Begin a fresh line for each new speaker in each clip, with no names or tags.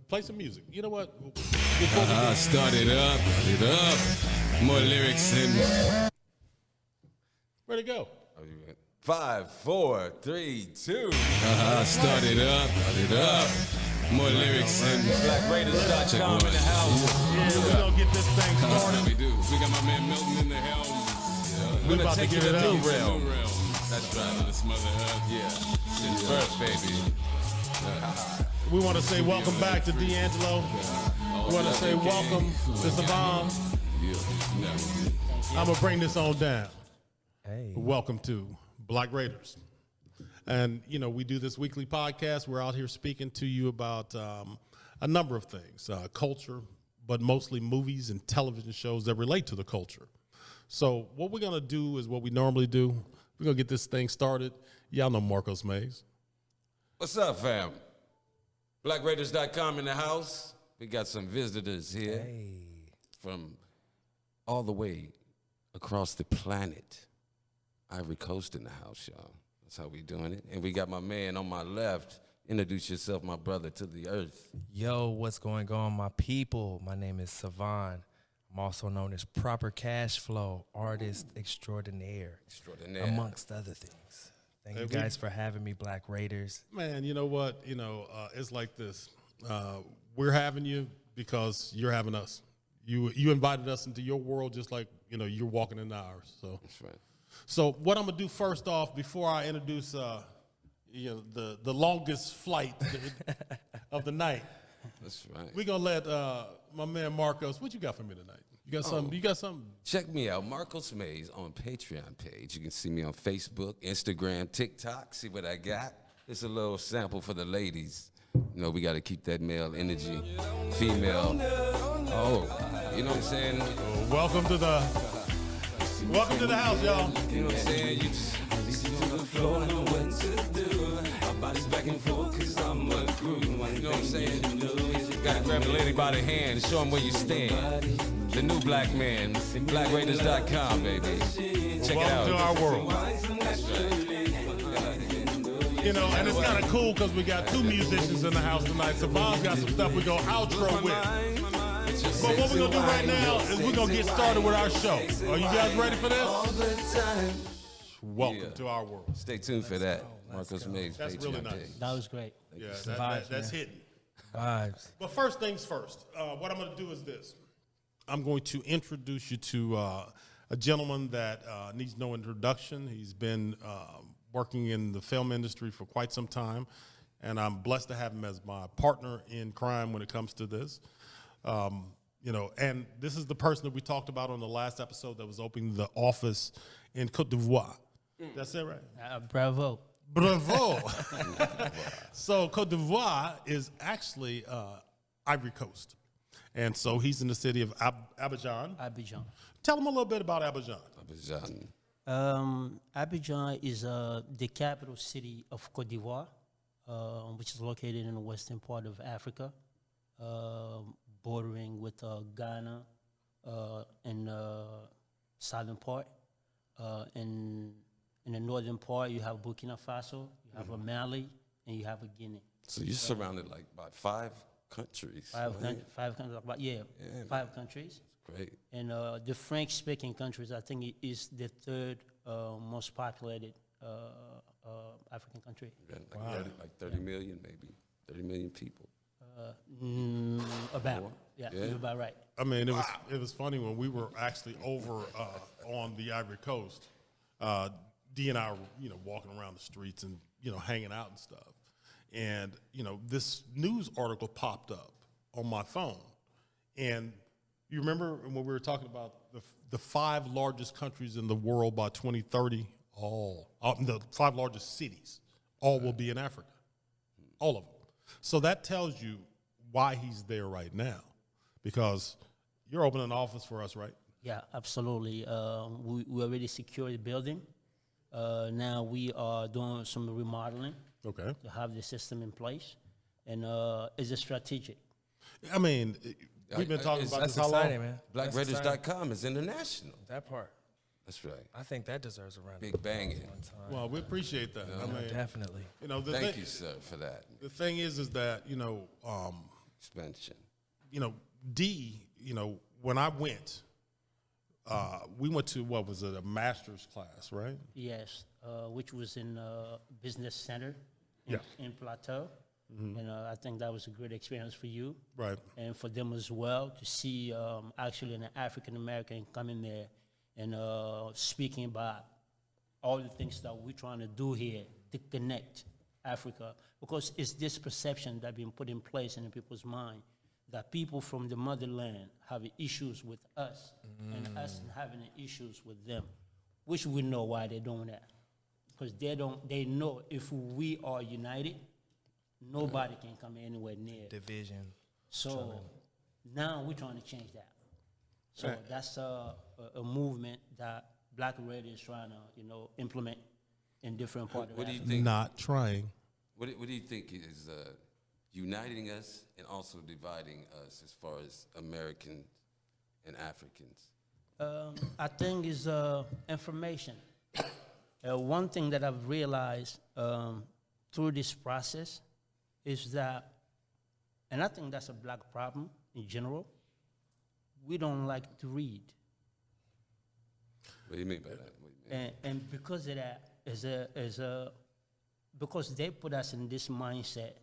Play some music. You know what?
Start it up. More lyrics than.
Where'd it go?
5, 4, 3, 2.
Start it up. More lyrics than.
BlackRaters.com in the house.
Yeah, we're going to get this thing started.
We do. We got my man Milton in the helm.
We're about to
take
get
it
it
to
up.
new realm.
That's right. Let's mother up.
Yeah. Since birth, baby.
We want to say welcome back to D'Angelo. We want to say welcome to Sevon. I'm going to bring this on down.
Hey.
Welcome to BlackRaters. And, you know, we do this weekly podcast. We're out here speaking to you about a number of things, culture, but mostly movies and television shows that relate to the culture. So what we're going to do is what we normally do. We're going to get this thing started. Y'all know Marcos Mays.
What's up, fam? BlackRaters.com in the house. We got some visitors here from all the way across the planet. Ivory Coast in the house, y'all. That's how we doing it. And we got my man on my left. Introduce yourself, my brother, to the earth.
Yo, what's going on, my people? My name is Sevon. I'm also known as Proper Cash Flow, artist extraordinaire.
Extraordinaire.
Amongst other things. Thank you guys for having me, BlackRaters.
Man, you know what? You know, it's like this. We're having you because you're having us. You invited us into your world just like, you know, you're walking into ours. So
That's right.
So what I'm gonna do first off, before I introduce, you know, the longest flight of the night.
That's right.
We're gonna let my man Marcos. What you got for me tonight? You got something? You got something?
Check me out, Marcos Mays on Patreon page. You can see me on Facebook, Instagram, TikTok. See what I got. It's a little sample for the ladies. You know, we got to keep that male energy, female. Oh, you know what I'm saying?
Welcome to the house, y'all.
You know what I'm saying? You just to the floor, know what to do. Our bodies back and forth, cause I'm a groove. You know what I'm saying? Gotta grab the lady by the hand and show them where you stand. The new black man, BlackRaters.com, baby. Check it out.
Welcome to our world.
That's right.
You know, and it's kind of cool because we got two musicians in the house tonight. Savon's got some stuff we're going to outro with. But what we're going to do right now is we're going to get started with our show. Are you guys ready for this? Welcome to our world.
Stay tuned for that. Marcos Mays,
That's
Patreon
really nice.
page.
That was great.
Yeah,
Vibes,
that's
man.
hitting.
Vibes.
But first things first, what I'm going to do is this. I'm going to introduce you to a gentleman that needs no introduction. He's been working in the film industry for quite some time, and I'm blessed to have him as my partner in crime when it comes to this. You know, and this is the person that we talked about on the last episode that was opening the office in Côte d'Ivoire. That's it, right?
Bravo.
Bravo. So Côte d'Ivoire is actually Ivory Coast. And so he's in the city of Abidjan.
Abidjan.
Tell him a little bit about Abidjan.
Abidjan is the capital city of Côte d'Ivoire, which is located in the western part of Africa, bordering with Ghana and southern part. In the northern part, you have Burkina Faso, you have Mali, and you have Guinea.
So you're surrounded like by 5 countries.
Five countries, five countries.
Great.
And the French-speaking countries, I think, is the third most populated African country.
Yeah, like 30 million, maybe. 30 million people.
About. Yeah, you're about right.
I mean, it was funny when we were actually over on the Ivory Coast. D and I were, you know, walking around the streets and, you know, hanging out and stuff. And, you know, this news article popped up on my phone. And you remember when we were talking about the 5 largest countries in the world by 2030? The 5 largest cities, all will be in Africa. All of them. So that tells you why he's there right now. Because you're opening an office for us, right?
Yeah, absolutely. We already secured the building. Now we are doing some remodeling.
Okay.
To have the system in place, and it's a strategic.
I mean, we've been talking about this how long?
Exciting, man.
BlackRaters.com is international.
That part.
That's right.
I think that deserves a round.
Big banging.
Well, we appreciate that. I mean,
Definitely.
you know,
Thank you, sir, for that.
The thing is that, you know,
expansion.
You know, when I went, we went to, what was it, a master's class, right?
Yes, which was in Business Center
Yeah.
in Plateau. And I think that was a great experience for you.
Right.
And for them as well, to see actually an African-American coming there and speaking about all the things that we're trying to do here to connect Africa. Because it's this perception that's been put in place in people's mind that people from the motherland have issues with us and us having issues with them, which we know why they're doing that. Because they know if we are united, nobody can come anywhere near.
Division.
So now we're trying to change that. So that's a movement that BlackRaters is trying to, implement in different parts of
What do you
Africa.
think?
Not trying.
What do you think is uniting us and also dividing us as far as Americans and Africans?
I think is information. One thing that I've realized through this process is that, and I think that's a black problem in general, we don't like to read.
What do you mean by that? What do you mean?
And because of that, because they put us in this mindset,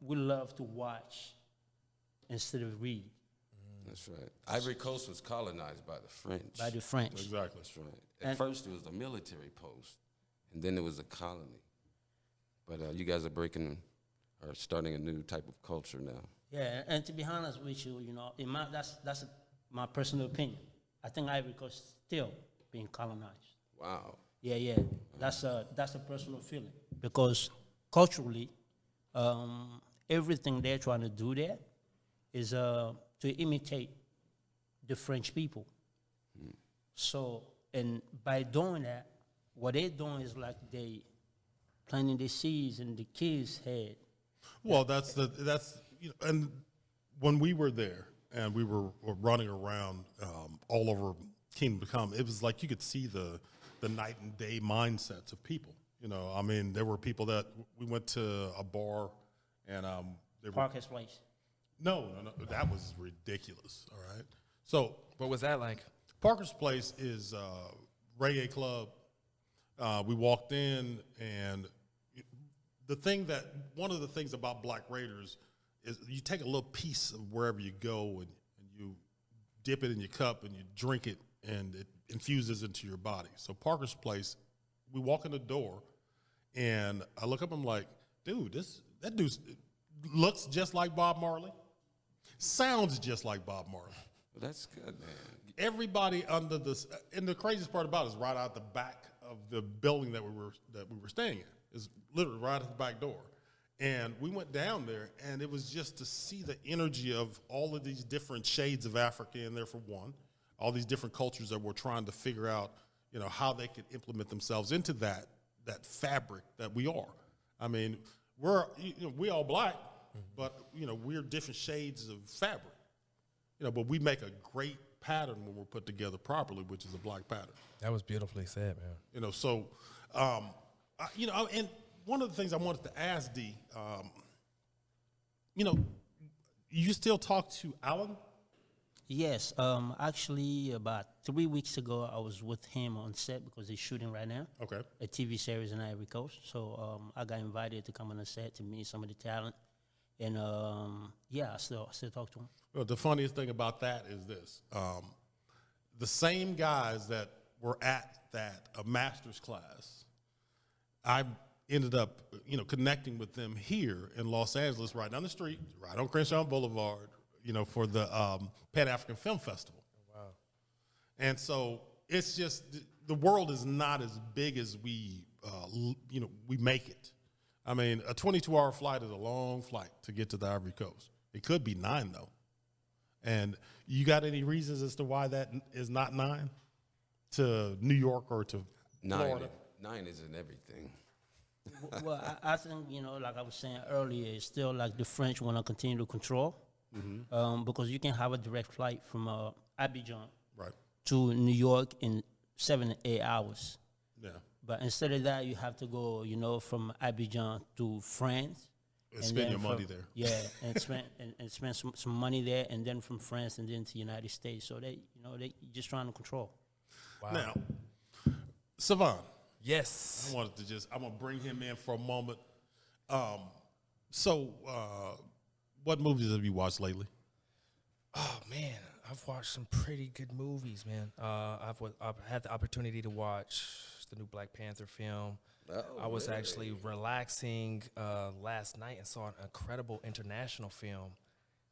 we love to watch instead of read.
That's right. Ivory Coast was colonized by the French.
By the French.
Exactly.
That's right. At first, it was a military post, and then it was a colony. But you guys are starting a new type of culture now.
Yeah, and to be honest with you, that's my personal opinion. I think Ivory Coast is still being colonized.
Wow.
Yeah. That's a personal feeling because culturally, everything they're trying to do there is to imitate the French people. So, and by doing that, what they're doing is like they planting the seeds in the kids' head.
Well, and when we were there and we were running around all over Kingdom Come, it was like you could see the night and day mindsets of people. I mean, there were people that we went to a bar and they were
Parker's Place.
no, that was ridiculous. All right, so
What was that like?
Parker's Place is a reggae club. We walked in, and one of the things about BlackRaters is you take a little piece of wherever you go and you dip it in your cup and you drink it, and it infuses into your body. So Parker's Place, we walk in the door, and I look up, I'm like, dude, that dude looks just like Bob Marley, sounds just like Bob Marley.
Well, that's good, man.
Everybody under this, and the craziest part about it is right out the back of the building that we were staying in. Is literally right at the back door. And we went down there, and it was just to see the energy of all of these different shades of Africa in there, for one, all these different cultures that were trying to figure out, how they could implement themselves into that fabric that we are. I mean, we all black, but we're different shades of fabric. But we make a great pattern when we're put together properly, which is a black pattern.
That was beautifully said, man.
So, and one of the things I wanted to ask D, you still talk to Alan?
Yes, actually, about 3 weeks ago, I was with him on set because he's shooting right now.
Okay.
A TV series in Ivory Coast. So I got invited to come on the set to meet some of the talent, and I still talk to him.
Well, the funniest thing about that is this: the same guys that were at that master's class, I ended up, connecting with them here in Los Angeles, right down the street, right on Crenshaw Boulevard, for the Pan African Film Festival.
Wow.
And so it's just the world is not as big as we make it. I mean, a 22-hour flight is a long flight to get to the Ivory Coast. It could be 9 though. And you got any reasons as to why that is not 9 to New York or to Florida?
9 isn't everything.
Well, I think, like I was saying earlier, it's still like the French want to continue to control because you can have a direct flight from Abidjan
Right.
to New York in 7 to 8 hours.
Yeah.
But instead of that, you have to go, from Abidjan to France, And
spend
then
your money
from-
there.
Yeah, and spend some money there, and then from France and then to United States. So they just trying to control.
Now, Sevon,
Yes.
I'm gonna bring him in for a moment. What movies have you watched lately?
Oh man, I've watched some pretty good movies, man. I've had the opportunity to watch the new Black Panther film. I was actually relaxing last night and saw an incredible international film.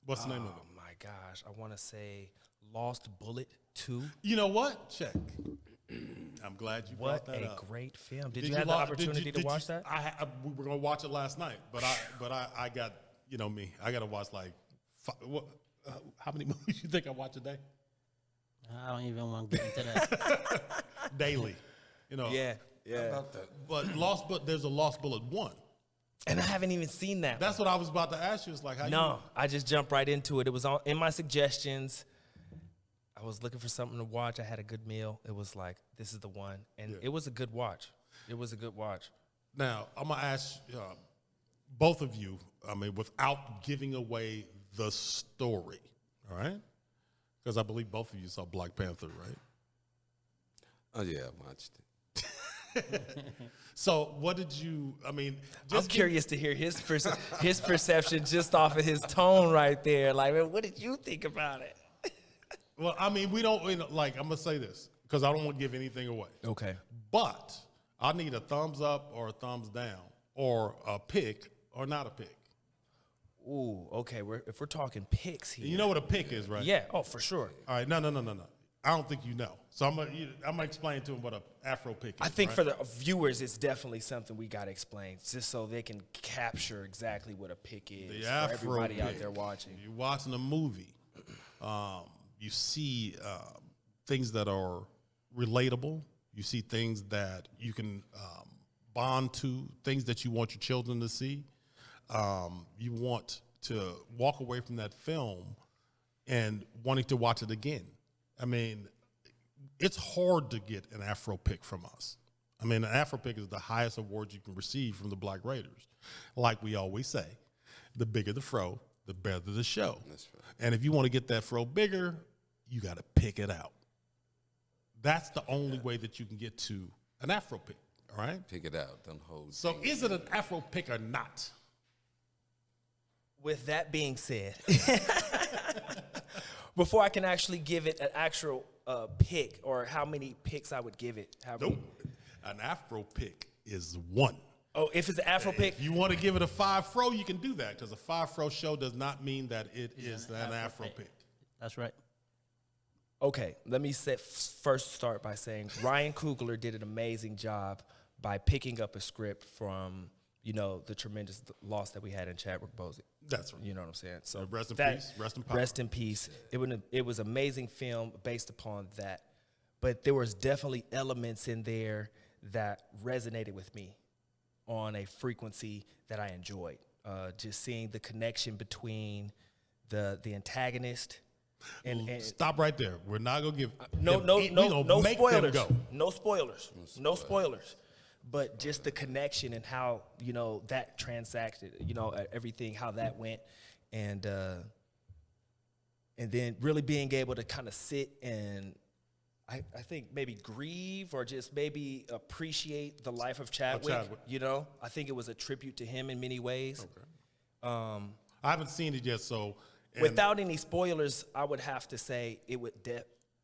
What's the name of it?
Oh my gosh, I want to say Lost Bullet 2.
You know what? Check. I'm glad you
What
brought that
a
up.
great film! Did you have the opportunity to watch that?
We were gonna watch it last night, but I got me. I got to watch like how many movies you think I watch a day?
I don't even want to get into that.
Daily.
Yeah.
But there's a Lost Bullet 1.
And I haven't even seen that.
That's what I was about to ask you. It's like how
No, I just jumped right into it. It was in my suggestions. I was looking for something to watch. I had a good meal. It was like, this is the one. And it was a good watch. It was a good watch.
Now, I'm going to ask both of you, without giving away the story, all right? Because I believe both of you saw Black Panther, right?
Oh, yeah, I watched it.
So what did you,
I'm curious to hear his perception just off of his tone right there. Like, man, what did you think about it?
Well, we don't, I'm going to say this because I don't want to give anything away.
Okay.
But I need a thumbs up or a thumbs down or a pick or not a pick.
Ooh, okay. If we're talking picks here.
You know what a pick is, right?
Yeah. Oh, for sure.
All right. No. I don't think you know. So I'm gonna explain to him what a Afro pick is.
I think
right?
for the viewers, it's definitely something we got to explain just so they can capture exactly what a pick is
the
for
Afro
everybody
pick.
out there watching.
You're watching a movie. You see things that are relatable. You see things that you can bond to, things that you want your children to see. You want to walk away from that film and wanting to watch it again. It's hard to get an Afro pick from us. An Afro pick is the highest award you can receive from the BlackRaters. Like we always say, the bigger the fro, the better the show.
That's right.
And if you want to get that fro bigger, you got to pick it out. That's the only way that you can get to an Afro pick, all right?
Pick it out. Don't hold.
So is it an Afro pick or not?
With that being said, before I can actually give it an actual pick or how many picks I would give it.
Nope. An Afro pick is 1.
Oh, if it's an Afro pick?
If you want to give it a 5 fro, you can do that because a 5 fro show does not mean that it is an Afro pick.
That's right.
Okay, let me first start by saying Ryan Coogler did an amazing job by picking up a script from, the tremendous loss that we had in Chadwick Boseman.
That's right.
You know what I'm saying? So
Rest in peace. Rest in power.
Rest in peace. It was amazing film based upon that. But there was definitely elements in there that resonated with me on a frequency that I enjoyed. Just seeing the connection between the antagonist and
Stop right there. We're not gonna give
no
make
spoilers.
Them go.
No spoilers. No spoilers. But just the connection and how that transacted, everything, how that went, and then really being able to kind of sit and I think maybe grieve or just maybe appreciate the life of Chadwick. I think it was a tribute to him in many ways.
Okay. I haven't seen it yet, so
without any spoilers, I would have to say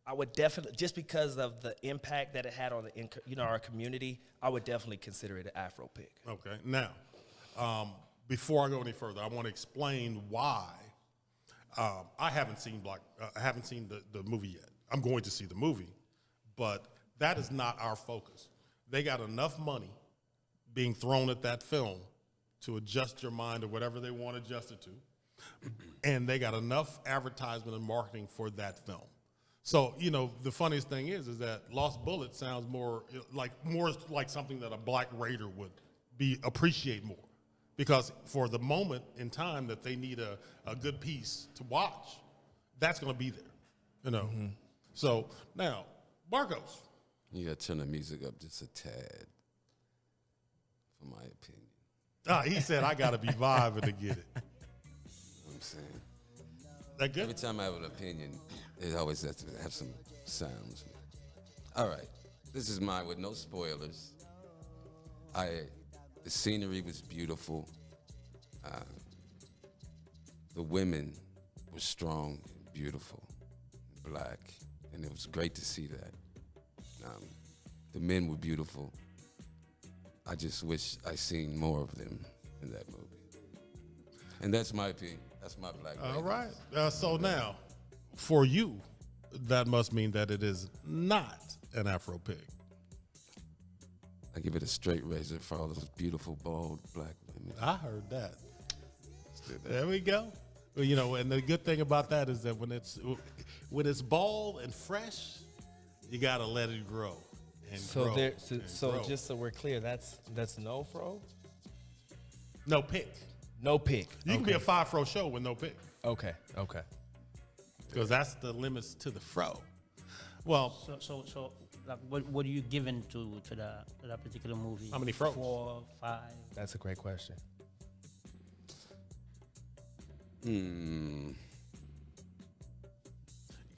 I would definitely, just because of the impact that it had on our community, I would definitely consider it an Afro pick.
Okay. Now, before I go any further, I want to explain why I haven't seen the movie yet. I'm going to see the movie, but that is not our focus. They got enough money being thrown at that film to adjust your mind or whatever they want to adjust it to, and they got enough advertisement and marketing for that film. So, the funniest thing is that Lost Bullet sounds more like something that a Black Raider would appreciate more. Because for the moment in time that they need a good piece to watch, that's going to be there, Mm-hmm. So now, Marcos.
You got to turn the music up just a tad, for my opinion.
He said, I got to be vibing to get it.
I'm saying.
That good?
Every time I have an opinion, it always has to have some sounds. All right, this is mine with no spoilers. The scenery was beautiful. The women were strong, and beautiful, black, and it was great to see that. The men were beautiful. I just wish I seen more of them in that movie. And that's my opinion. That's my black.
All right. So now, for you, that must mean that it is not an Afro pig.
I give it a straight razor for all those beautiful, bald black women.
I heard that. There we go. Well, you know, and the good thing about that is that when it's bald and fresh, you gotta let it grow. And
So
grow
there,
and
so
grow.
just so we're clear, that's no fro,
No pick.
no pick.
You can be a 5 fro show with no pick,
Okay.
because that's the limits to the fro. Well,
So like, what are you giving to that particular movie?
How many frogs?
4, 5.
That's a great question.
you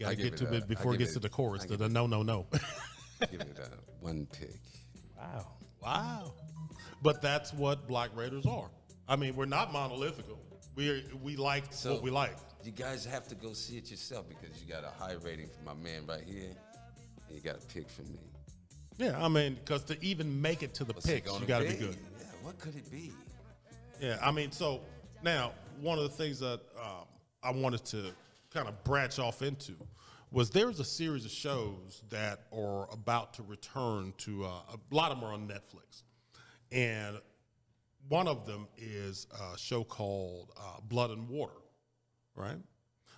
I
gotta
give
get
it
to
a-
it before
I
it
give
gets
it-
to the chorus.
I
To
give
the
it-
no.
Give it one pick.
Wow.
Wow. But that's what BlackRaters are. I mean, we're not monolithical. We like what we like.
You guys have to go see it yourself because you got a high rating for my man right here, and you got a pick from me.
Yeah, I mean, because to even make it to the
What's it
picks,
gonna
you got to be
be?
good.
Yeah, what could it be?
Yeah, I mean, so now one of the things that I wanted to kind of branch off into was there's a series of shows that are about to return to a lot of them are on Netflix, and one of them is a show called Blood and Water, right?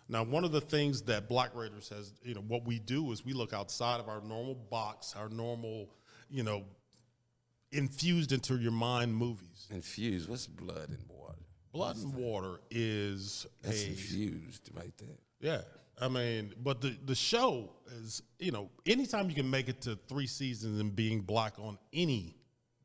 Now, one of the things that BlackRaters has, you know, what we do is we look outside of our normal box, our normal, you know, infused into your mind movies.
Infused. What's blood and water?
Blood and Water is
That's infused right there.
yeah. I mean, but the show is, you know, anytime you can make it to 3 seasons and being black on any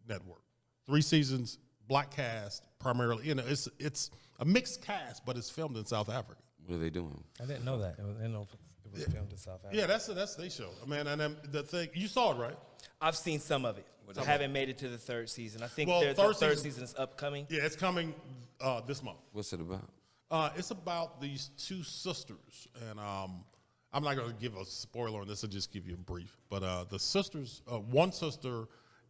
network, 3 seasons, black cast primarily, you know, it's a mixed cast, but it's filmed in South Africa.
What are they doing?
I didn't know that. I didn't know it was filmed in South Africa.
Yeah, that's their show. I mean, and then the thing, you saw it, right?
I've seen some of it. I haven't made it to the 3rd season. I think
Well,
the
third
third
season-
season is upcoming.
Yeah, it's coming this month.
What's it about?
It's about these 2 sisters, and I'm not going to give a spoiler on this. I'll just give you a brief. But the sisters, one sister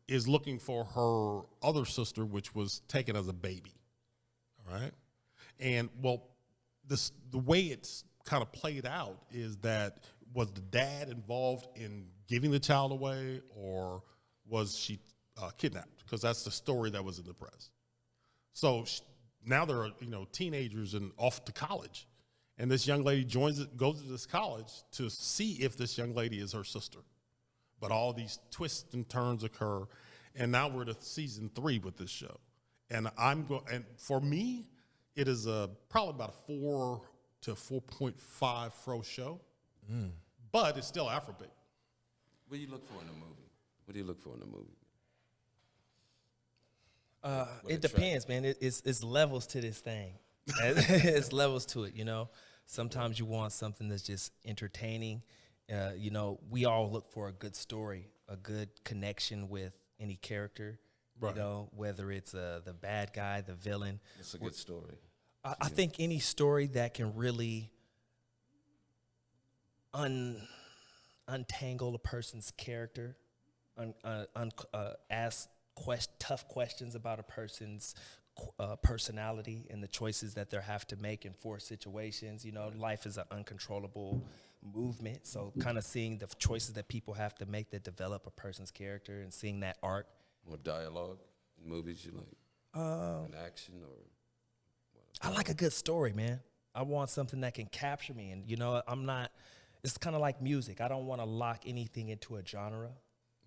is looking for her other sister, which was taken as a baby. All right, and well, the way it's kind of played out is that was the dad involved in giving the child away, or was she kidnapped? Because that's the story that was in the press. So now they're, you know, teenagers and off to college, and this young lady goes to this college to see if this young lady is her sister. But all these twists and turns occur, and now we're to season 3 with this show. And and for me, it is probably about a 4 to 4.5 fro show, but it's still Afrobeat.
What do you look for in a movie? What do you look for in a movie?
It depends, man. It's levels to this thing. It's levels to it, you know. Sometimes you want something that's just entertaining. You know, we all look for a good story, a good connection with any character.
Right.
You know, whether it's the bad guy, the villain.
It's a good story.
I think any story that can really untangle a person's character, ask tough questions about a person's personality and the choices that they have to make in forced situations. You know, life is an uncontrollable movement, so kind of seeing the choices that people have to make that develop a person's character and seeing that arc.
More dialogue in movies you like? An action or?
I like a good story, man. I want something that can capture me, and you know, it's kind of like music. I don't want to lock anything into a genre.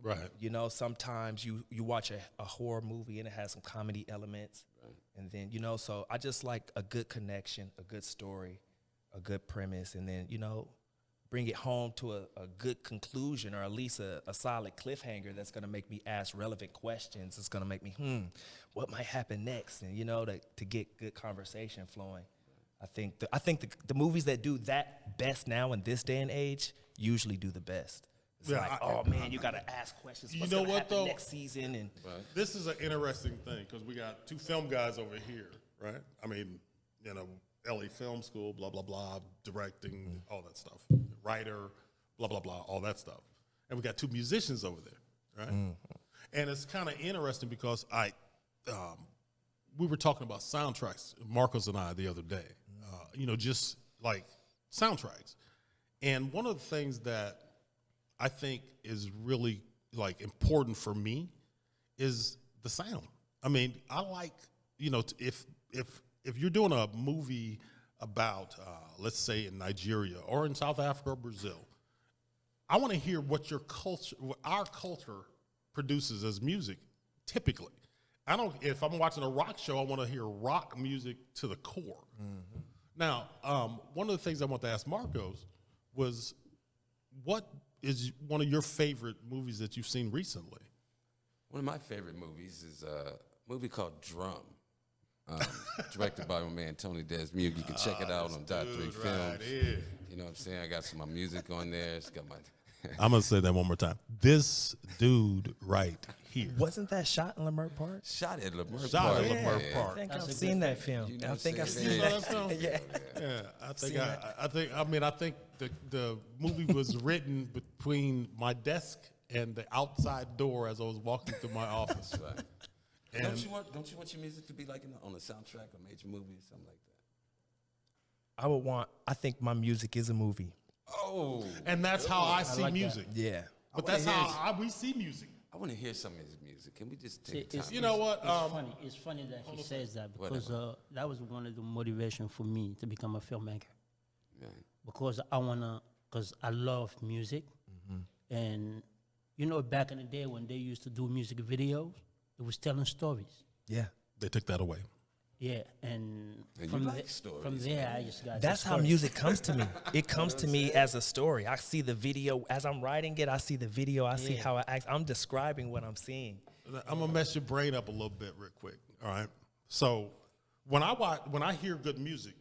Right.
You know, sometimes you watch a horror movie and it has some comedy elements, right. And then, you know, so I just like a good connection, a good story, a good premise, and then, you know, bring it home to a good conclusion, or at least a solid cliffhanger that's going to make me ask relevant questions. It's going to make me, what might happen next? And, to get good conversation flowing. I think the movies that do that best now in this day and age usually do the best. It's you got to ask questions. What's gonna happen next season? And
this is an interesting thing because we got two film guys over here, right? I mean, LA Film School, blah, blah, blah, directing, all that stuff. Writer, blah, blah, blah, all that stuff. And we got two musicians over there, right? And it's kind of interesting because we were talking about soundtracks, Marcos and I, the other day, just like soundtracks. And one of the things that I think is really like important for me is the sound. I mean, I like, if you're doing a movie about, let's say in Nigeria or in South Africa or Brazil, I want to hear what our culture produces as music, typically. If I'm watching a rock show, I want to hear rock music to the core. Mm-hmm. Now, one of the things I want to ask Marcos was, what is one of your favorite movies that you've seen recently?
One of my favorite movies is a movie called Drum, directed by my man Tony Desmure. You can check it out on Dot 3 Films.
Right here.
You know what I'm saying? I got some of my music on there. It's got my...
I'm going to say that one more time. This dude right here.
Wasn't that shot in Leimert Park?
Shot at Leimert
Shot
Park.
at Leimert
I
Park.
think I've seen that film.
You know
I think I've seen
You
that.
saw that film?
Yeah.
Yeah, I think the movie was written between my desk and the outside door as I was walking through my office.
Right.
And
Don't you want your music to be like on a soundtrack or major movie or something like that?
I think my music is a movie.
Oh.
and that's how I see
like that.
music.
Yeah.
But that's how we see music.
I want to hear some of his music. Can we just take
It's-
time?
You know what?
It's funny that he says that because that was one of the motivation for me to become a filmmaker.
Yeah.
Because I love music, and back in the day when they used to do music videos, it was telling stories.
Yeah.
They took that away.
Yeah, and
And
from
you like
the-
stories,
from there I just got.
That's how music comes to me. It comes to me as a story. I see the video as I'm writing it. I see the video. I see how I act. I'm describing what I'm seeing.
I'm gonna mess your brain up a little bit real quick. All right. So when I hear good music,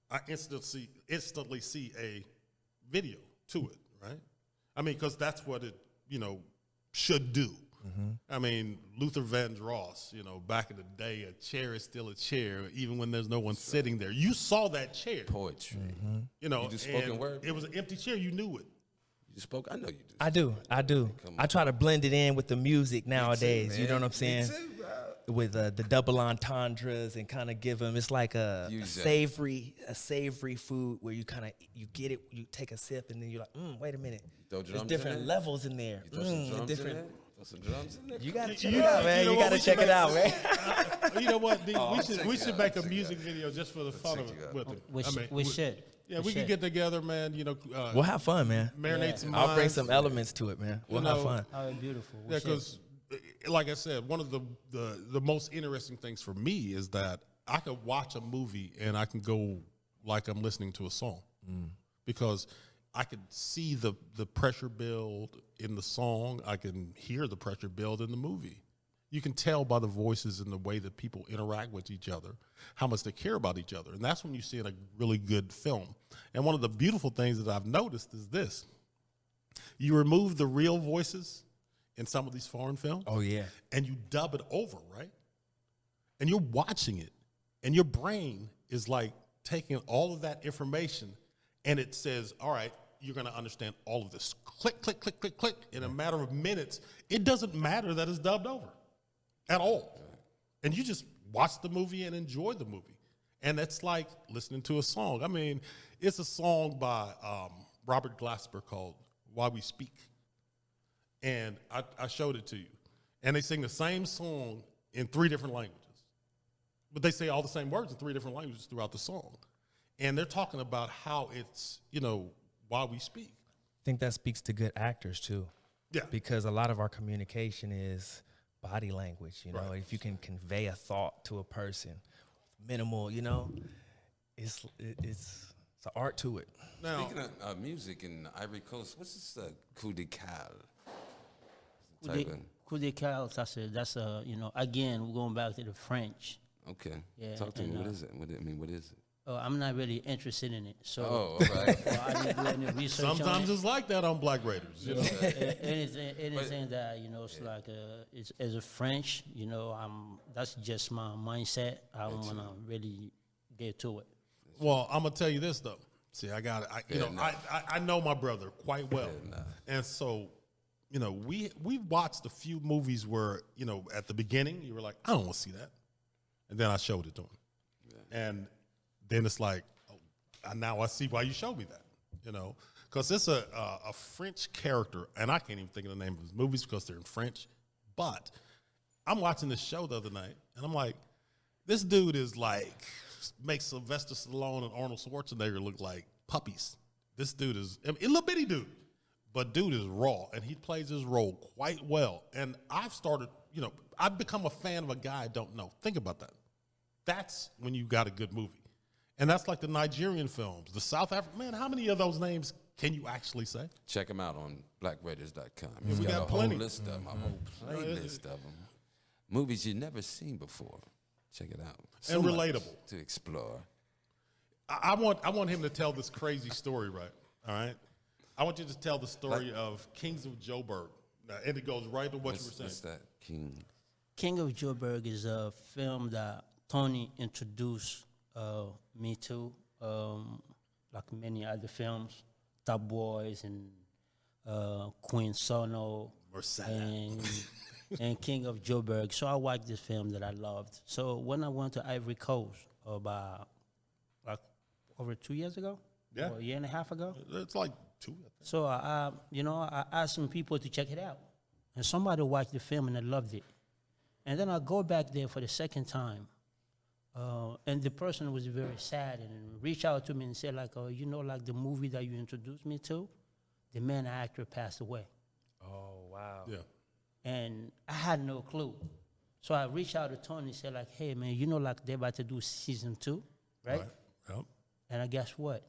I instantly see a video to it. Right. I mean, because that's what it should do. I mean, Luther Vandross, back in the day, a chair is still a chair, even when there's no one sitting there. You saw that chair.
Poetry.
You
do spoken
and
word?
It was an empty chair. You knew it.
You spoke? I know you do.
I do. I try to blend it in with the music nowadays. You know what I'm saying?
Me too, bro.
With the double entendres and kind of give them. It's like a
Use that.
savory food where you get it. You take a sip and then you're like, wait a minute.
throw
There's
drums in
different
there?
levels in there.
You throw some drums
different.
in there? Throw some drums in there?
You gotta check
You-
it out, man.
you know
You
what,
gotta
we
check
should
it out, man.
You know what, D?
I'll
we
check
should
it out,
make
I'll
a
check it
music
out.
video just for the fun of
check
it
it out.
with it.
We should.
Yeah,
We
we can
should.
get together, man.
We'll have fun, man.
Marinate some
I'll bring
minds.
some elements to it, man. We'll have fun.
Oh, beautiful. We
Yeah,
should.
because like I said, one of the most interesting things for me is that I can watch a movie and I can go like I'm listening to a song because I can see the pressure build in the song. I can hear the pressure build in the movie. You can tell by the voices and the way that people interact with each other, how much they care about each other. And that's when you see a really good film. And one of the beautiful things that I've noticed is this. You remove the real voices in some of these foreign films.
Oh yeah.
And you dub it over, right? And you're watching it, and your brain is like taking all of that information, and it says, all right, you're going to understand all of this. Click, click, click, click, click. In a matter of minutes, it doesn't matter that it's dubbed over at all. And you just watch the movie and enjoy the movie. And it's like listening to a song. I mean, it's a song by Robert Glasper called Why We Speak. And I showed it to you. And they sing the same song in 3 different languages. But they say all the same words in 3 different languages throughout the song. And they're talking about how it's, why we speak.
I think that speaks to good actors too.
Yeah.
Because a lot of our communication is body language,
Right.
If you can convey a thought to a person, minimal, it's It's an art to it.
Now,
Speaking of music in Ivory Coast, what's this coup de cal?
Coup de Cal, that's a, you know, again, we're going back to the French.
Okay.
Yeah,
Talk to me.
and,
What is it? What is it?
I'm not really interested in it. So
Oh, all right.
so I didn't do any research on
sometimes
it.
it's like that on BlackRaters. You know?
Anything that, you know, it's like it's as a French, you know, that's just my mindset. I don't want to really get to it.
Well, I'm gonna tell you this though. See, I got it. I know my brother quite well, and so, you know, we watched a few movies where, you know, at the beginning you were like, I don't want to see that, and then I showed it to him, and then it's like, oh, now I see why you showed me that, you know, because it's a French character, and I can't even think of the name of his movies because they're in French, but I'm watching this show the other night, and I'm like, this dude is like, makes Sylvester Stallone and Arnold Schwarzenegger look like puppies. This dude is a little bitty dude, but dude is raw, and he plays his role quite well. And I've started, you know, I've become a fan of a guy I don't know. Think about that. That's when you got a good movie. And that's like the Nigerian films, the South African. Man, how many of those names can you actually say?
Check them out on BlackRaters.com.
Yeah, we got
a
plenty.
whole list of them, a whole playlist of them. Movies you've never seen before. Check it out.
And
much
relatable.
to explore.
I want him to tell this crazy story, right? All right? I want you to tell the story of Kings of Joburg. Now, and it goes right to what you were saying.
What's that, King?
King of Joburg is a film that Tony introduced me to, like many other films, Top Boys and Queen Sono and King of Joburg. So I watched this film that I loved. So when I went to Ivory Coast about like over 2 years ago,
Yeah.
or a year and a half ago,
It's like 2, I think.
so I asked some people to check it out, and somebody watched the film and they loved it. And then I go back there for the second time, and the person was very sad and reached out to me and said, like, oh, you know, like the movie that you introduced me to, the main actor passed away.
Oh, wow.
Yeah.
And I had no clue. So I reached out to Tony and said, like, hey, man, you know, like they're about to do season 2, right?
Yep.
And I guess what?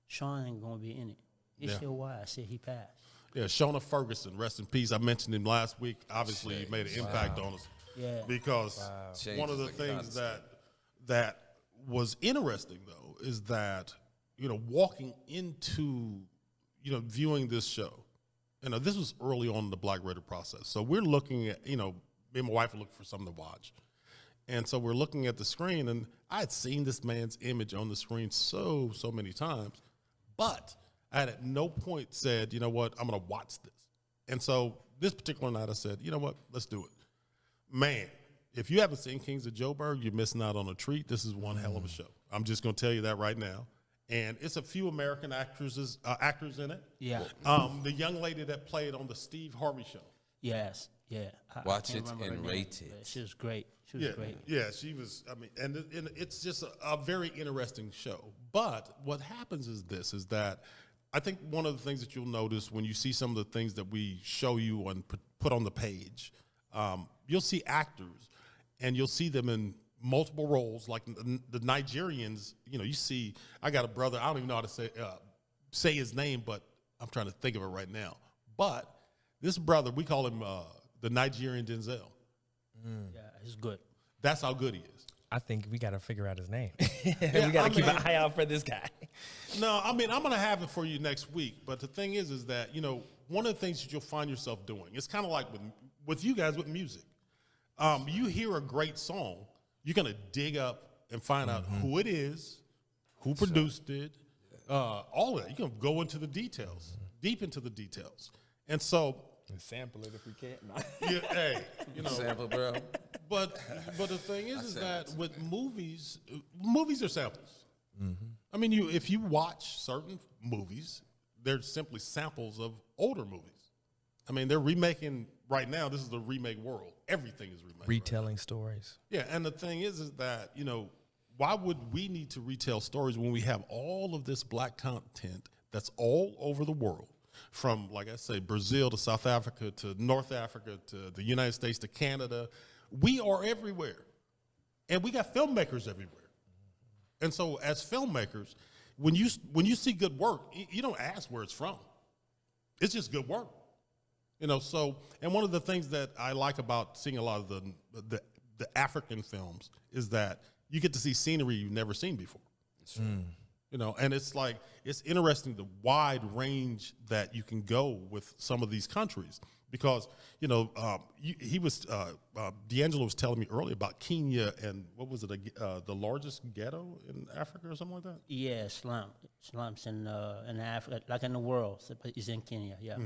Sean ain't going to be in it. He
Yeah.
said, why? I said, he passed.
Yeah, Shona Ferguson, rest in peace. I mentioned him last week. Obviously, he made an impact on us.
Yeah.
Because one of the
Changes the
things
concept.
that was interesting, though, is that, you know, walking into, you know, viewing this show, you know, this was early on in the BlackRater process. So we're looking at, you know, me and my wife were looking for something to watch. And so we're looking at the screen, and I had seen this man's image on the screen so many times, but I had at no point said, you know what, I'm going to watch this. And so this particular night I said, you know what, let's do it. Man, if you haven't seen Kings of Joburg, you're missing out on a treat. This is one hell of a show. I'm just going to tell you that right now. And it's a few American actors in it.
Yeah.
The young lady that played on the Steve Harvey show.
Yes. Yeah. I
Watch
can't
it
remember her
and
name,
rate it.
but she was great. She was great.
Yeah, she was. I mean, and it's just a very interesting show. But what happens is this: is that I think one of the things that you'll notice when you see some of the things that we show you and put on the page, you'll see actors, and you'll see them in multiple roles. Like the Nigerians, you know, you see. I got a brother. I don't even know how to say his name, but I'm trying to think of it right now. But this brother, we call him the Nigerian Denzel.
Yeah, he's good.
That's how good he is.
I think we got to figure out his name. We got to keep an eye out for this guy.
No, I mean, I'm going to have it for you next week. But the thing is that, you know, one of the things that you'll find yourself doing, it's kind of like with you guys with music. You hear a great song, you're going to dig up and find out who it is, who produced it, all of that. You can go into the details, deep into the details. And so,
Sample it if we can.
yeah, hey, you know,
Sample, bro.
but the thing is that with movies are samples. I mean, if you watch certain movies, they're simply samples of older movies. I mean, they're remaking right now. This is the remake world. Everything is remade.
Retelling stories.
Yeah, and the thing is that, you know, why would we need to retell stories when we have all of this black content that's all over the world? From, like I say, Brazil to South Africa to North Africa to the United States to Canada. We are everywhere. And we got filmmakers everywhere. And so as filmmakers, when you see good work, you don't ask where it's from. It's just good work. So, and one of the things that I like about seeing a lot of the African films is that you get to see scenery you've never seen before. And it's interesting the wide range that you can go with some of these countries because, D'Angelo was telling me earlier about Kenya and what was it, the largest ghetto in Africa or something like that?
Yeah, slums in Africa, like in the world, is in Kenya, yeah.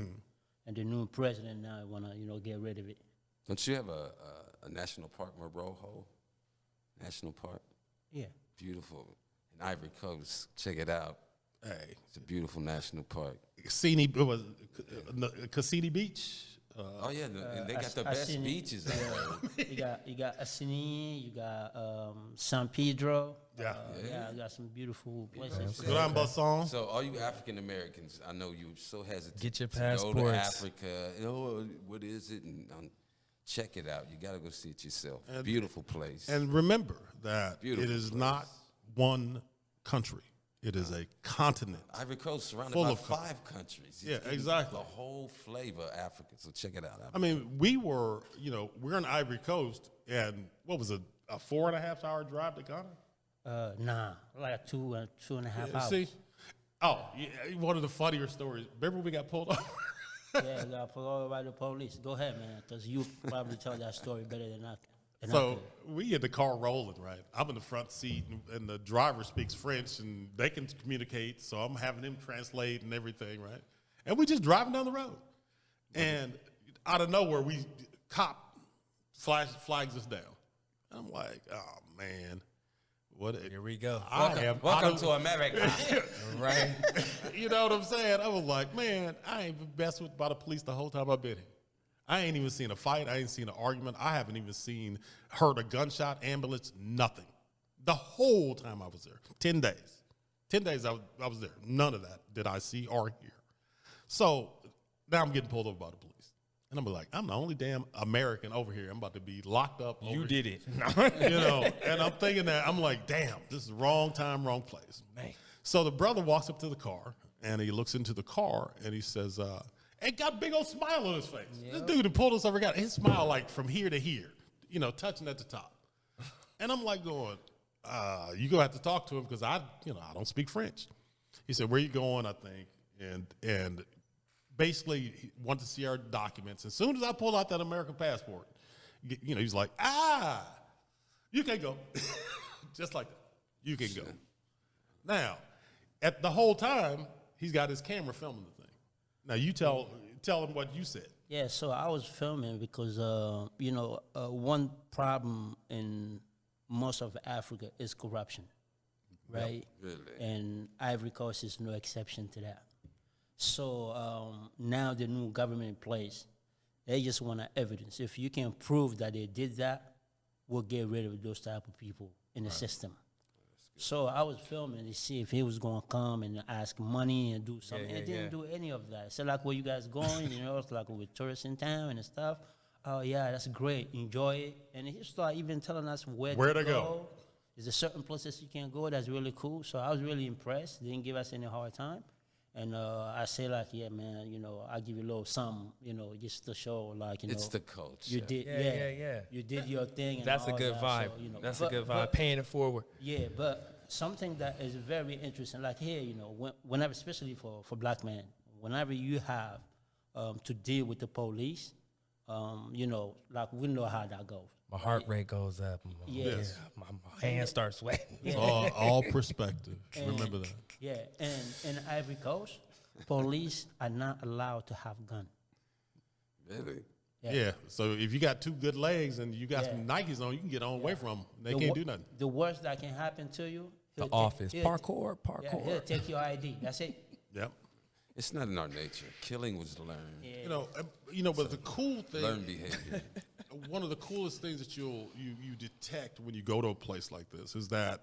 And the new president now want to, get rid of it.
Don't you have a national park, Moroho National Park?
Yeah.
Beautiful. In Ivory Coast, check it out.
Hey,
it's a beautiful national park.
Cassini Beach.
Oh yeah, and they got the best beaches out there.
You got Assini, you got San Pedro.
Yeah,
you got some beautiful places.
So all you African Americans, I know you're so hesitant.
Get your
to
passports.
Go to Africa. What is it? And check it out. You got to go see it yourself. Beautiful place.
And remember that it is not one country. It is a continent.
Ivory Coast surrounded by 5 countries.
Yeah, exactly.
The whole flavor of Africa. So check it out.
I mean, we're in Ivory Coast, and what was it, a 4.5 hour drive to Ghana?
Nah, like two and a half hours.
See? Oh, yeah, one of the funnier stories. Remember we got pulled over?
Yeah, you got pulled over by the police. Go ahead, man, because you probably tell that story better than I can.
So we get the car rolling, right? I'm in the front seat, and the driver speaks French, and they can communicate, so I'm having them translate and everything, right? And we just driving down the road. And out of nowhere, cop flags us down. I'm like, oh, man.
Here we go.
Welcome to America.
Right.
You know what I'm saying? I was like, man, I ain't been messed with by the police the whole time I've been here. I ain't even seen a fight. I ain't seen an argument. I haven't even heard a gunshot, ambulance, nothing. The whole time I was there. 10 days. 10 days I was there. None of that did I see or hear. So now I'm getting pulled over by the police. And I'm like, I'm the only damn American over here. I'm about to be locked up.
You did it.
And I'm thinking that, I'm like, damn, this is wrong time, wrong place.
Man.
So the brother walks up to the car, and he looks into the car, and he says, and got a big old smile on his face. Yep. This dude that pulled us over got his smile like from here to here, touching at the top. And I'm like going, you gonna have to talk to him because I don't speak French. He said, where you going, I think? And basically he wanted to see our documents. As soon as I pulled out that American passport, he's like, you can go. Just like that. You can go. Now, at the whole time, he's got his camera filming the thing. Now, you tell them what you said.
Yeah, so I was filming because, one problem in most of Africa is corruption, right?
Yep, really.
And Ivory Coast is no exception to that. So now the new government in place, they just want evidence. If you can prove that they did that, we'll get rid of those type of people in the system. So I was filming to see if he was going to come and ask money and do something. It didn't do any of that. So like, where you guys going? It's like with tourists in town and stuff. Oh, yeah, that's great. Enjoy it. And he started even telling us where to go. There's a certain places you can go that's really cool. So I was really impressed. They didn't give us any hard time. And I say like, yeah, man, I'll give you a little something, just to show like,
it's the culture.
You did, you did your thing. And
that's a good vibe. So, that's a good vibe. Paying it forward.
Yeah, but something that is very interesting, like here, whenever, especially for black men, whenever you have to deal with the police, like we know how that goes.
My heart rate goes up. My hands start sweating.
It's all perspective. Remember that.
Yeah, and in Ivory Coast, police are not allowed to have guns.
Really?
Yeah. So if you got 2 good legs and you got some Nikes on, you can get on away from them. They can't do nothing.
The worst that can happen to you,
the office. Parkour.
Yeah, he'll take your ID. That's it.
Yep.
It's not in our nature. Killing was learned.
Yeah. But the cool thing,
learned behavior.
One of the coolest things that you detect when you go to a place like this is that,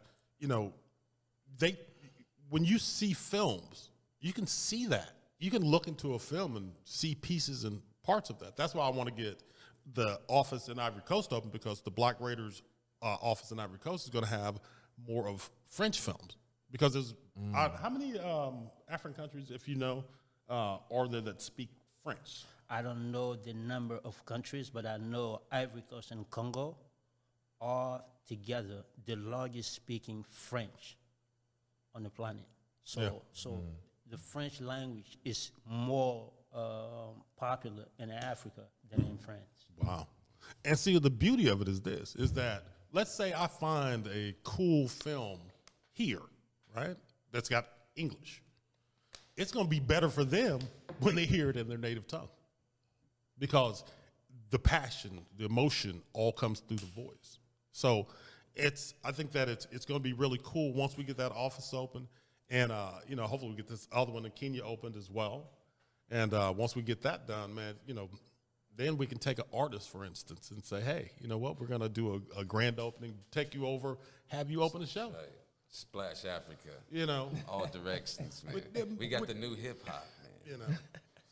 when you see films, you can see that. You can look into a film and see pieces and parts of that. That's why I want to get the office in Ivory Coast open, because the BlackRaters office in Ivory Coast is going to have more of French films, Because there's how many African countries, if you know, are there that speak French?
I don't know the number of countries, but I know Ivory Coast and Congo are together the largest speaking French on the planet. So, the French language is more popular in Africa than in France.
Wow. And see, the beauty of it is this, is that let's say I find a cool film here, right, that's got English. It's going to be better for them when they hear it in their native tongue because the passion, the emotion all comes through the voice. So I think that it's going to be really cool once we get that office open. And, hopefully we get this other one in Kenya opened as well. And once we get that done, man, then we can take an artist, for instance, and say, hey, you know what, we're going to do a grand opening, take you over, have you open a show.
Right. Splash Africa. All directions, man. We got the new hip hop, man.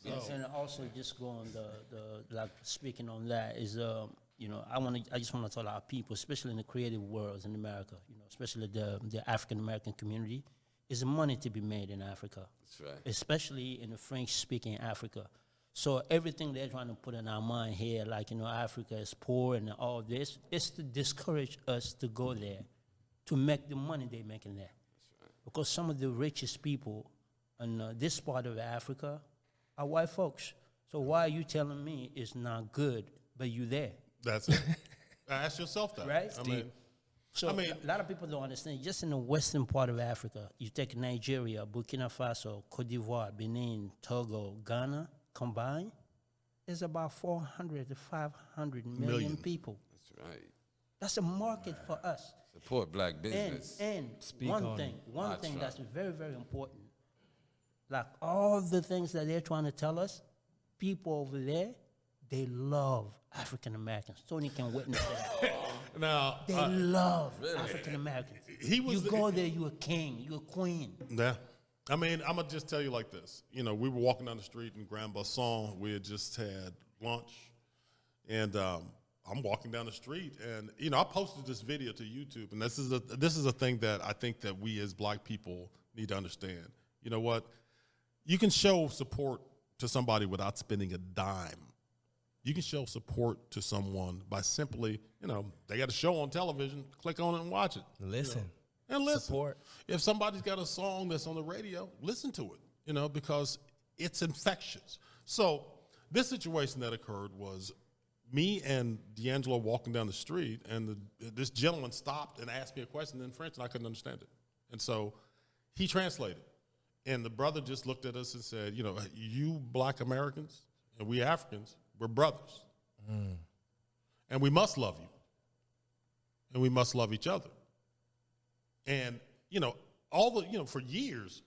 Yes, and also just go on the like speaking on that is I just want to tell our people, especially in the creative worlds in America, especially the African American community, is money to be made in Africa.
That's right.
Especially in the French speaking Africa. So everything they're trying to put in our mind here, like Africa is poor and all this, is to discourage us to go there, to make the money they're making there.
That's right.
Because some of the richest people in this part of Africa are white folks. So why are you telling me it's not good, but you there?
That's it. Ask yourself that.
Right?
So
a lot of people don't understand. Just in the western part of Africa, you take Nigeria, Burkina Faso, Cote d'Ivoire, Benin, Togo, Ghana, combined, there's about 400 to 500 million people.
That's right.
That's a market for us.
Support black business.
And one thing that's very, very important, like all the things that they're trying to tell us, people over there, they love African Americans. Tony can witness that.
Now
they love African Americans. You go there, you're a king, you're a queen.
Yeah. I mean, I'm going to just tell you like this. We were walking down the street in Grand Basson. We had just had lunch. And I'm walking down the street. And, I posted this video to YouTube. And this is a thing that I think that we as black people need to understand. You know what? You can show support to somebody without spending a dime. You can show support to someone by simply, they got a show on television, click on it and watch it.
Listen.
And listen.
Support.
If somebody's got a song that's on the radio, listen to it, because it's infectious. So this situation that occurred was me and D'Angelo walking down the street, and this gentleman stopped and asked me a question in French, and I couldn't understand it. And so he translated. And the brother just looked at us and said, you black Americans and we Africans, we're brothers. And we must love you. And we must love each other. And, for years,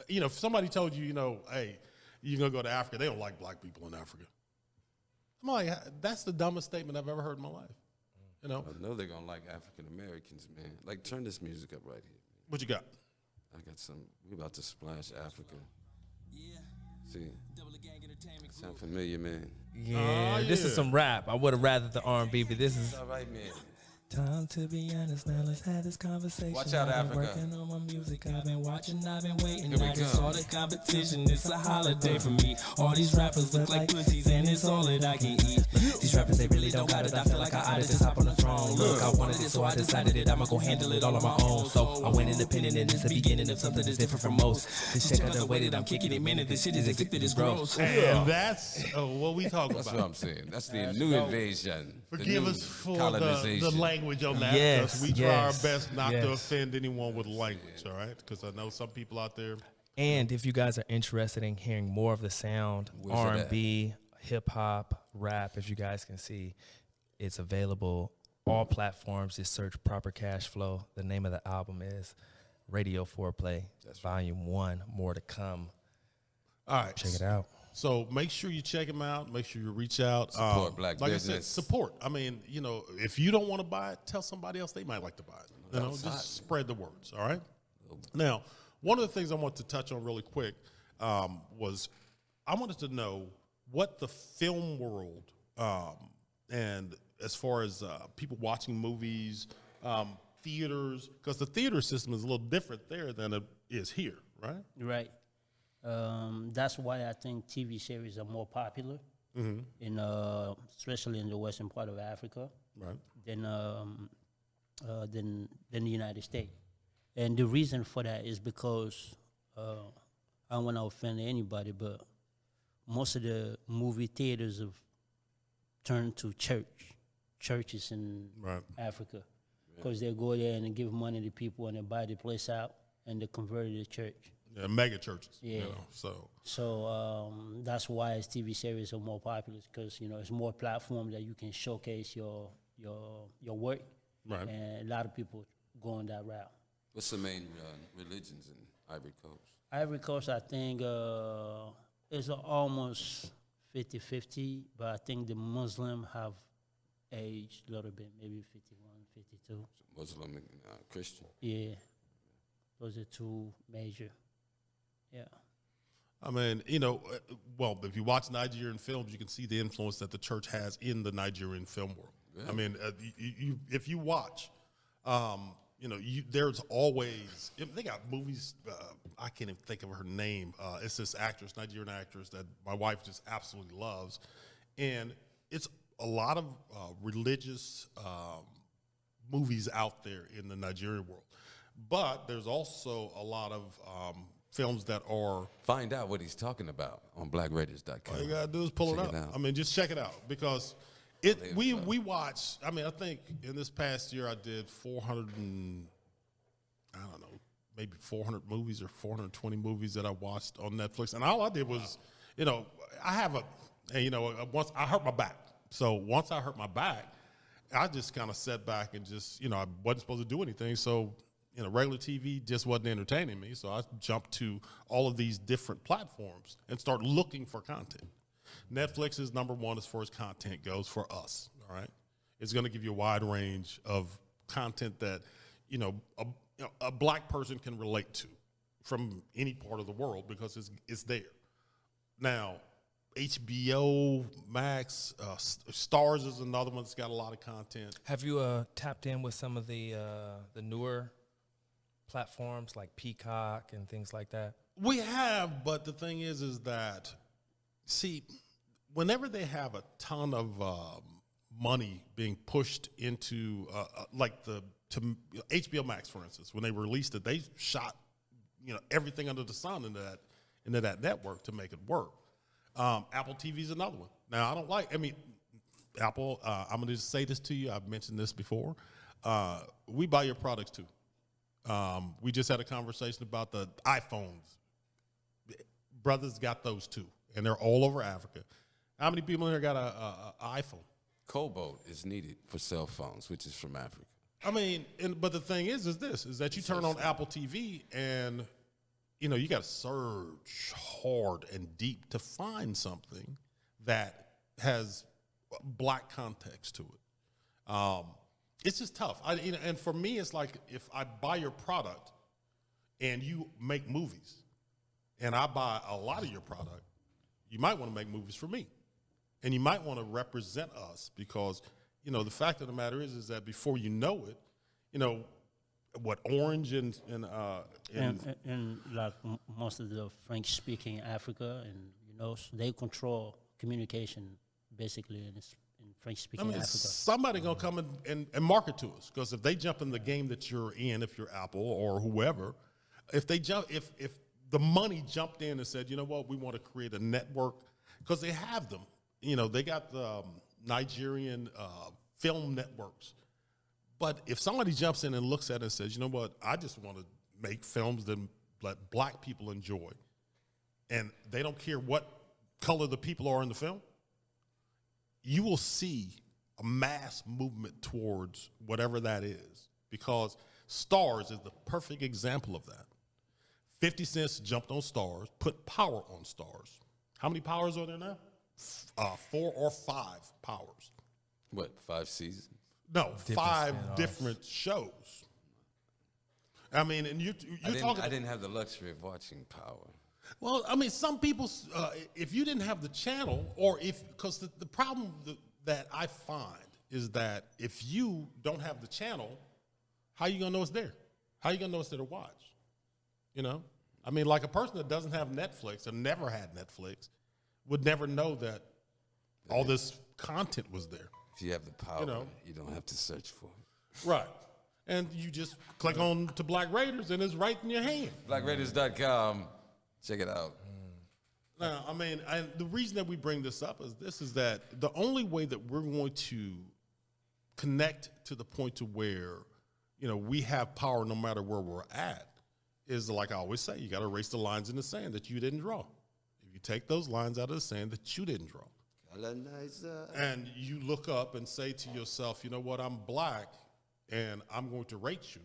if somebody told you, hey, you're going to go to Africa, they don't like black people in Africa. I'm like, that's the dumbest statement I've ever heard in my life.
I know they're going to like African Americans, man. Like, turn this music up right here.
What you got?
I got some. We're about to splash Africa. Yeah. See? Sound familiar, man?
Yeah, this is some rap. I would have rather the R&B, but this is
all right, man.
Time to be honest, now let's have this conversation.
Watch out,
I've been
Africa.
working on my music, I've been watching, I've been waiting.
Here we
I just
go.
saw the competition, it's a holiday for me. All these rappers look like pussies, and it's all that I can eat. These rappers, they really don't got it, I feel like I oughta just hop on the throne. Look, I wanted it, so I decided that I'ma go handle it all on my own. So I went independent, and it's the beginning of something that's different from most. This shit I done waited, I'm kicking it, man, this shit is addicted, it's gross.
And that's what we talking
That's
about.
what I'm saying. That's the new invasion.
Forgive
the
us for
colonization.
the language on that.
Yes,
because we try our
yes,
best not to
yes.
offend anyone with language, all right? Because I know some people out there.
And if you guys are interested in hearing more of the sound,
Where's it at?
R&B, hip hop, rap, as you guys can see, it's available all platforms. Just search Proper Cash Flow. The name of the album is Radio Foreplay, Volume 1. More to come.
All right.
Check it out.
So make sure you check them out. Make sure you reach out.
Support black
like
business.
I said, support. I mean, if you don't want to buy it, tell somebody else they might like to buy it. Just spread the words, all right? Now, one of the things I want to touch on really quick was I wanted to know what the film world and as far as people watching movies, theaters, because the theater system is a little different there than it is here, right?
Right. That's why I think TV series are more popular in, especially in the western part of Africa,
Right.
than the United States. And the reason for that is because I don't want to offend anybody, but most of the movie theaters have turned to churches in
Right.
Africa, because they go there and give money to people and they buy the place out and they convert it to church.
Yeah, mega churches.
Yeah.
You know, so
So that's why TV series are more popular, because it's more platform that you can showcase your work,
right.
and a lot of people go on that route.
What's the main religions in Ivory Coast?
Ivory Coast, I think, is almost 50-50, but I think the Muslim have aged a little bit, maybe 51, 52.
Muslim and Christian.
Yeah, those are two major. Yeah.
I mean, well, if you watch Nigerian films, you can see the influence that the church has in the Nigerian film world.
Yeah.
I mean, if you watch, there's always, they got movies, I can't even think of her name. It's this actress, Nigerian actress that my wife just absolutely loves. And it's a lot of religious movies out there in the Nigerian world. But there's also a lot of films that are.
Find out what he's talking about on BlackRaters.com.
All you gotta do is pull it
Check
up. I mean, just check it out, because we watch. I mean, I think in this past year I did 400 and I don't know, maybe 400 movies or 420 movies that I watched on Netflix, and all I did was, I have once I hurt my back. So once I hurt my back, I just kind of sat back and just, I wasn't supposed to do anything. So, regular TV just wasn't entertaining me. So I jumped to all of these different platforms and started looking for content. Netflix is number one as far as content goes for us, all right? It's going to give you a wide range of content that, a black person can relate to from any part of the world, because it's there. Now, HBO Max, Stars is another one that's got a lot of content.
Have you tapped in with some of the newer platforms like Peacock and things like that?
We have, but the thing is that, see, whenever they have a ton of money being pushed into, HBO Max, for instance, when they released it, they shot, everything under the sun into that network to make it work. Apple TV is another one. Now, Apple, I'm going to just say this to you. I've mentioned this before. We buy your products too. We just had a conversation about the iPhones. Brothers got those too, and they're all over Africa. How many people in here got an iPhone?
Cobalt is needed for cell phones, which is from Africa.
I mean, but the thing is that you turn on Apple TV and, you got to search hard and deep to find something that has black context to it. It's just tough. And for me, it's like if I buy your product and you make movies and I buy a lot of your product, you might want to make movies for me. And you might want to represent us, because, the fact of the matter is that before you know it, what Orange and
like most of the French-speaking Africa, and they control communication basically in French-speaking Africa.
Somebody gonna come and market to us, because if they jump in the game that you're in, if you're Apple or whoever, if the money jumped in and said, you know what, we want to create a network, because they have them. They got the Nigerian film networks. But if somebody jumps in and looks at it and says, you know what, I just want to make films that let black people enjoy, and they don't care what color the people are in the film, you will see a mass movement towards whatever that is, because Stars is the perfect example of that. 50 Cent jumped on Stars, put power on Stars. How many powers are there now? 4 or 5 powers.
What, 5 seasons?
No,
Different
5
spin-offs.
different shows. I mean, and you're talking.
I didn't have the luxury of watching Power.
Well, I mean, some people, if you didn't have the channel, because the problem that I find is that if you don't have the channel, how you gonna know it's there? How you gonna know it's there to watch? You know, I mean, like a person that doesn't have Netflix or never had Netflix would never know that all this content was there.
If you have the power, you don't have to search for it.
Right. And you just click on to BlackRaters and it's right in your hand.
BlackRaters.com. Check it out.
Now, I mean, and the reason that we bring this up is that the only way that we're going to connect to the point to where, we have power no matter where we're at is, like I always say, you got to erase the lines in the sand that you didn't draw. If you take those lines out of the sand that you didn't draw, and you look up and say to yourself, you know what, I'm black and I'm going to rate you,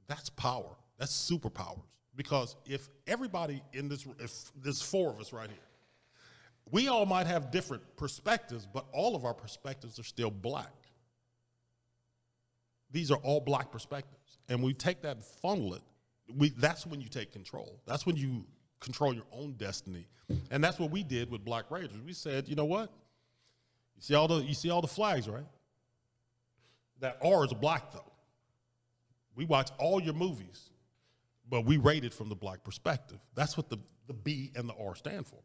that's power. That's superpowers. Because if everybody in this, if there's 4 of us right here, we all might have different perspectives, but all of our perspectives are still black. These are all black perspectives. And we take that and funnel it. That's when you take control. That's when you control your own destiny. And that's what we did with BlackRaters. We said, you know what? You see all the flags, right? That R is black, though. We watch all your movies, but we rate it from the black perspective. That's what the B and the R stand for.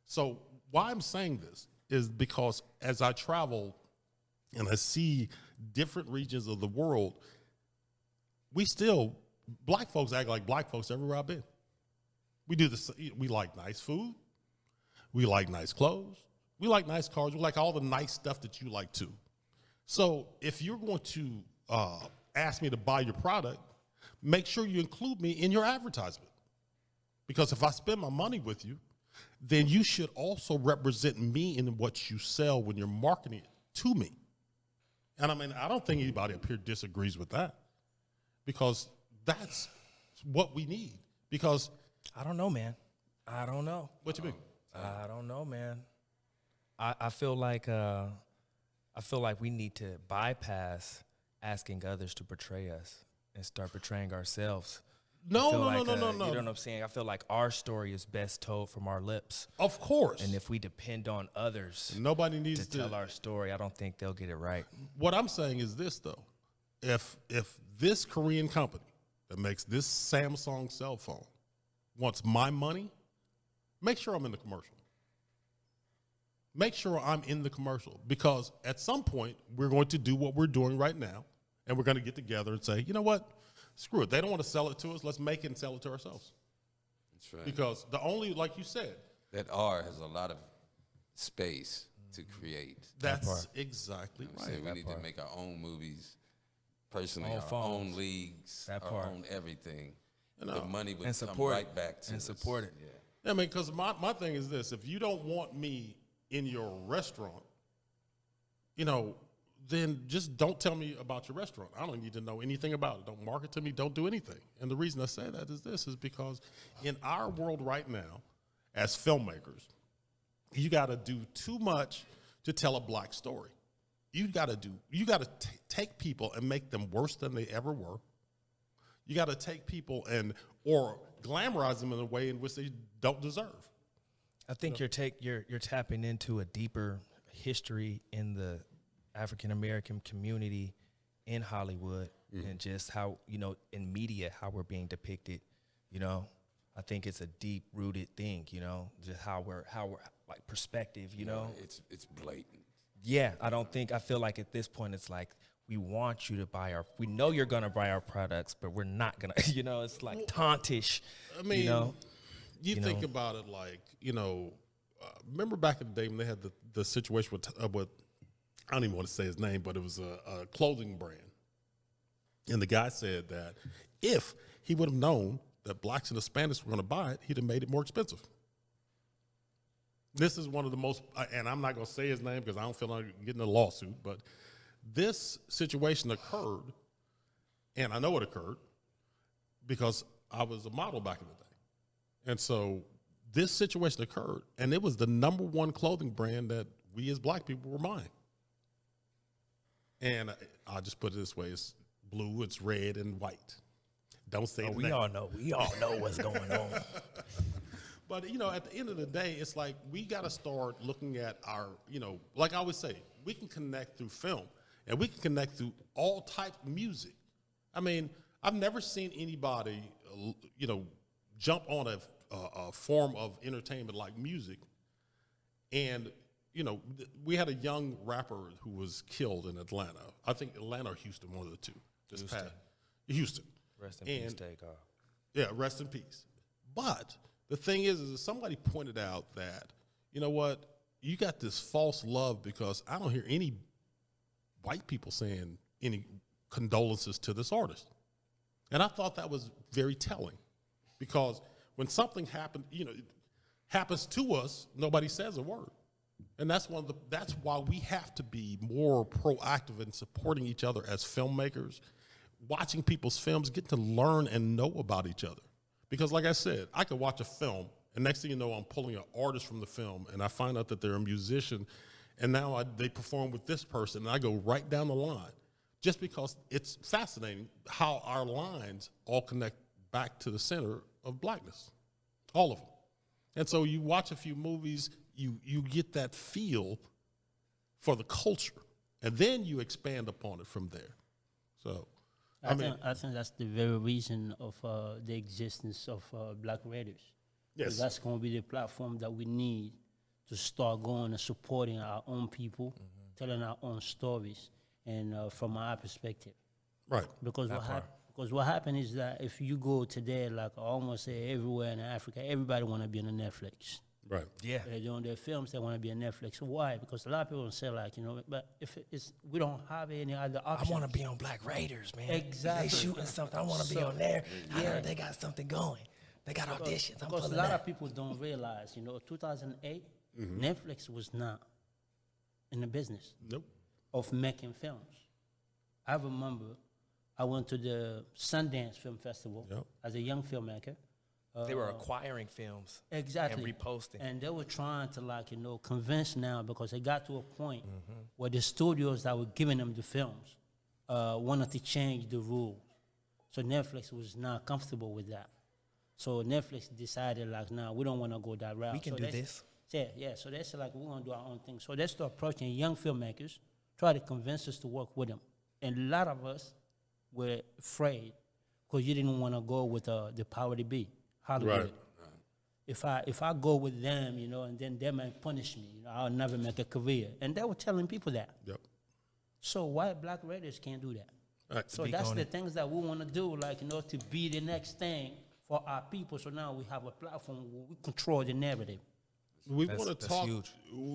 So why I'm saying this is because as I travel and I see different regions of the world, black folks act like black folks everywhere I've been. We do this. We like nice food. We like nice clothes. We like nice cars. We like all the nice stuff that you like too. So if you're going to ask me to buy your product, make sure you include me in your advertisement. Because if I spend my money with you, then you should also represent me in what you sell when you're marketing it to me. And I mean, I don't think anybody up here disagrees with that, because that's what we need. Because
I don't know, man. I don't know.
What you mean?
I don't know, man. I feel like we need to bypass asking others to portray us and start portraying ourselves.
No.
You know what I'm saying? I feel like our story is best told from our lips.
Of course.
And if we depend on others
nobody needs
to tell our story, I don't think they'll get it right.
What I'm saying is this, though. If this Korean company that makes this Samsung cell phone wants my money, make sure I'm in the commercial. Make sure I'm in the commercial, because at some point we're going to do what we're doing right now, and we're going to get together and say, you know what? Screw it. They don't want to sell it to us. Let's make it and sell it to ourselves.
That's right.
Because like you said,
that R has a lot of space to create.
That's exactly right.
So we need to make our own movies, personally,
Own
our
phones.
own leagues,
That
our
part.
own everything.
You know,
the money would
and
come
support
right
it.
back to
And
us.
support it.
Yeah.
I mean, because my thing is this: if you don't want me in your restaurant, then just don't tell me about your restaurant. I don't need to know anything about it. Don't market to me. Don't do anything. And the reason I say that is because in our world right now, as filmmakers, you got to do too much to tell a black story. You got to take people and make them worse than they ever were. You got to take people or glamorize them in a way in which they don't deserve.
I think you're tapping into a deeper history in the African American community in Hollywood, and just how, in media, how we're being depicted. I think it's a deep rooted thing, just how we're like perspective,
It's blatant.
Yeah, I feel like at this point it's like, we want you to we know you're gonna buy our products, but we're not gonna, it's like tauntish.
I mean, you think about it like, remember back in the day when they had the situation with I don't even want to say his name, but it was a clothing brand. And the guy said that if he would have known that blacks and Hispanics were going to buy it, he'd have made it more expensive. This is one of the most, and I'm not going to say his name because I don't feel like getting a lawsuit, but this situation occurred, and I know it occurred because I was a model back in the day. And so this situation occurred, and it was the #1 clothing brand that we as black people were buying. And I'll just put it this way: it's blue, it's red, and white. Don't say the
we
name.
all know what's going on.
But, at the end of the day, it's like we got to start looking at our, like I always say, we can connect through film, and we can connect through all types of music. I mean, I've never seen anybody, jump on a form of entertainment like music. And, we had a young rapper who was killed in Atlanta. I think Atlanta or Houston, one of the two. Houston.
Rest in peace, take off.
Yeah, rest in peace. But the thing is somebody pointed out that, you know what, you got this false love because I don't hear any white people saying any condolences to this artist. And I thought that was very telling because when something happens to us, nobody says a word. And that's why we have to be more proactive in supporting each other as filmmakers, watching people's films, getting to learn and know about each other. Because like I said, I could watch a film and next thing you know, I'm pulling an artist from the film and I find out that they're a musician and now they perform with this person and I go right down the line just because it's fascinating how our lines all connect back to the center of blackness, all of them. And so you watch a few movies, you get that feel for the culture and then you expand upon it from there. So I think
that's the very reason of the existence of BlackRaters.
Yes.
That's going to be the platform that we need to start going and supporting our own people, telling our own stories, and from our perspective.
Right.
Because what happened is that if you go today, like I almost say everywhere in Africa, everybody want to be on a Netflix.
Right.
Yeah.
They're doing their films, they want to be on Netflix. Why? Because a lot of people say but if we don't have any other options.
I want to be on BlackRaters, man.
Exactly.
They shooting something. I want to be on there. I heard they got something going. They got auditions.
Because a lot of people don't realize, 2008, Netflix was not in the business of making films. I remember I went to the Sundance Film Festival as a young filmmaker.
They were acquiring films.
Exactly.
And reposting.
And they were trying to convince now because they got to a point where the studios that were giving them the films wanted to change the rules. So Netflix was not comfortable with that. So Netflix decided we don't want to go that route.
We can do this.
Yeah. So they said we're going to do our own thing. So they started approaching young filmmakers, try to convince us to work with them. And a lot of us were afraid because you didn't want to go with the power to be, Hollywood.
Right.
If I go with them, and then they might punish me, I'll never make a career. And they were telling people that.
Yep.
So why BlackRaters can't do that?
Right.
So that's the things that we want to do, to be the next thing for our people. So now we have a platform where we control the narrative.
We want to talk.
Huge.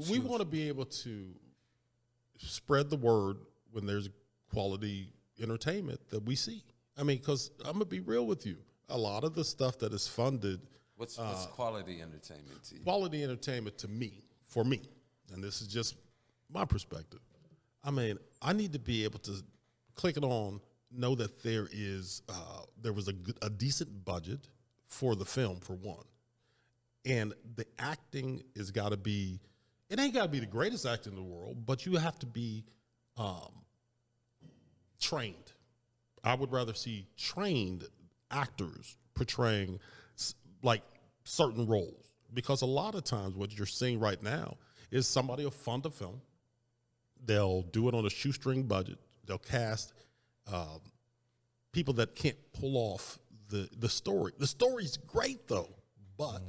We want to be able to spread the word when there's quality entertainment that we see. I mean, because I'm gonna be real with you. A lot of the stuff that is funded.
What's quality entertainment to you?
Quality entertainment for me, and this is just my perspective. I mean, I need to be able to click it on, know that there was a decent budget for the film, for one. And the acting has got to be, it ain't got to be the greatest acting in the world, but you have to be trained. I would rather see trained actors portraying certain roles, because a lot of times what you're seeing right now is somebody will fund a film. They'll do it on a shoestring budget. They'll cast people that can't pull off the story. The story's great though, but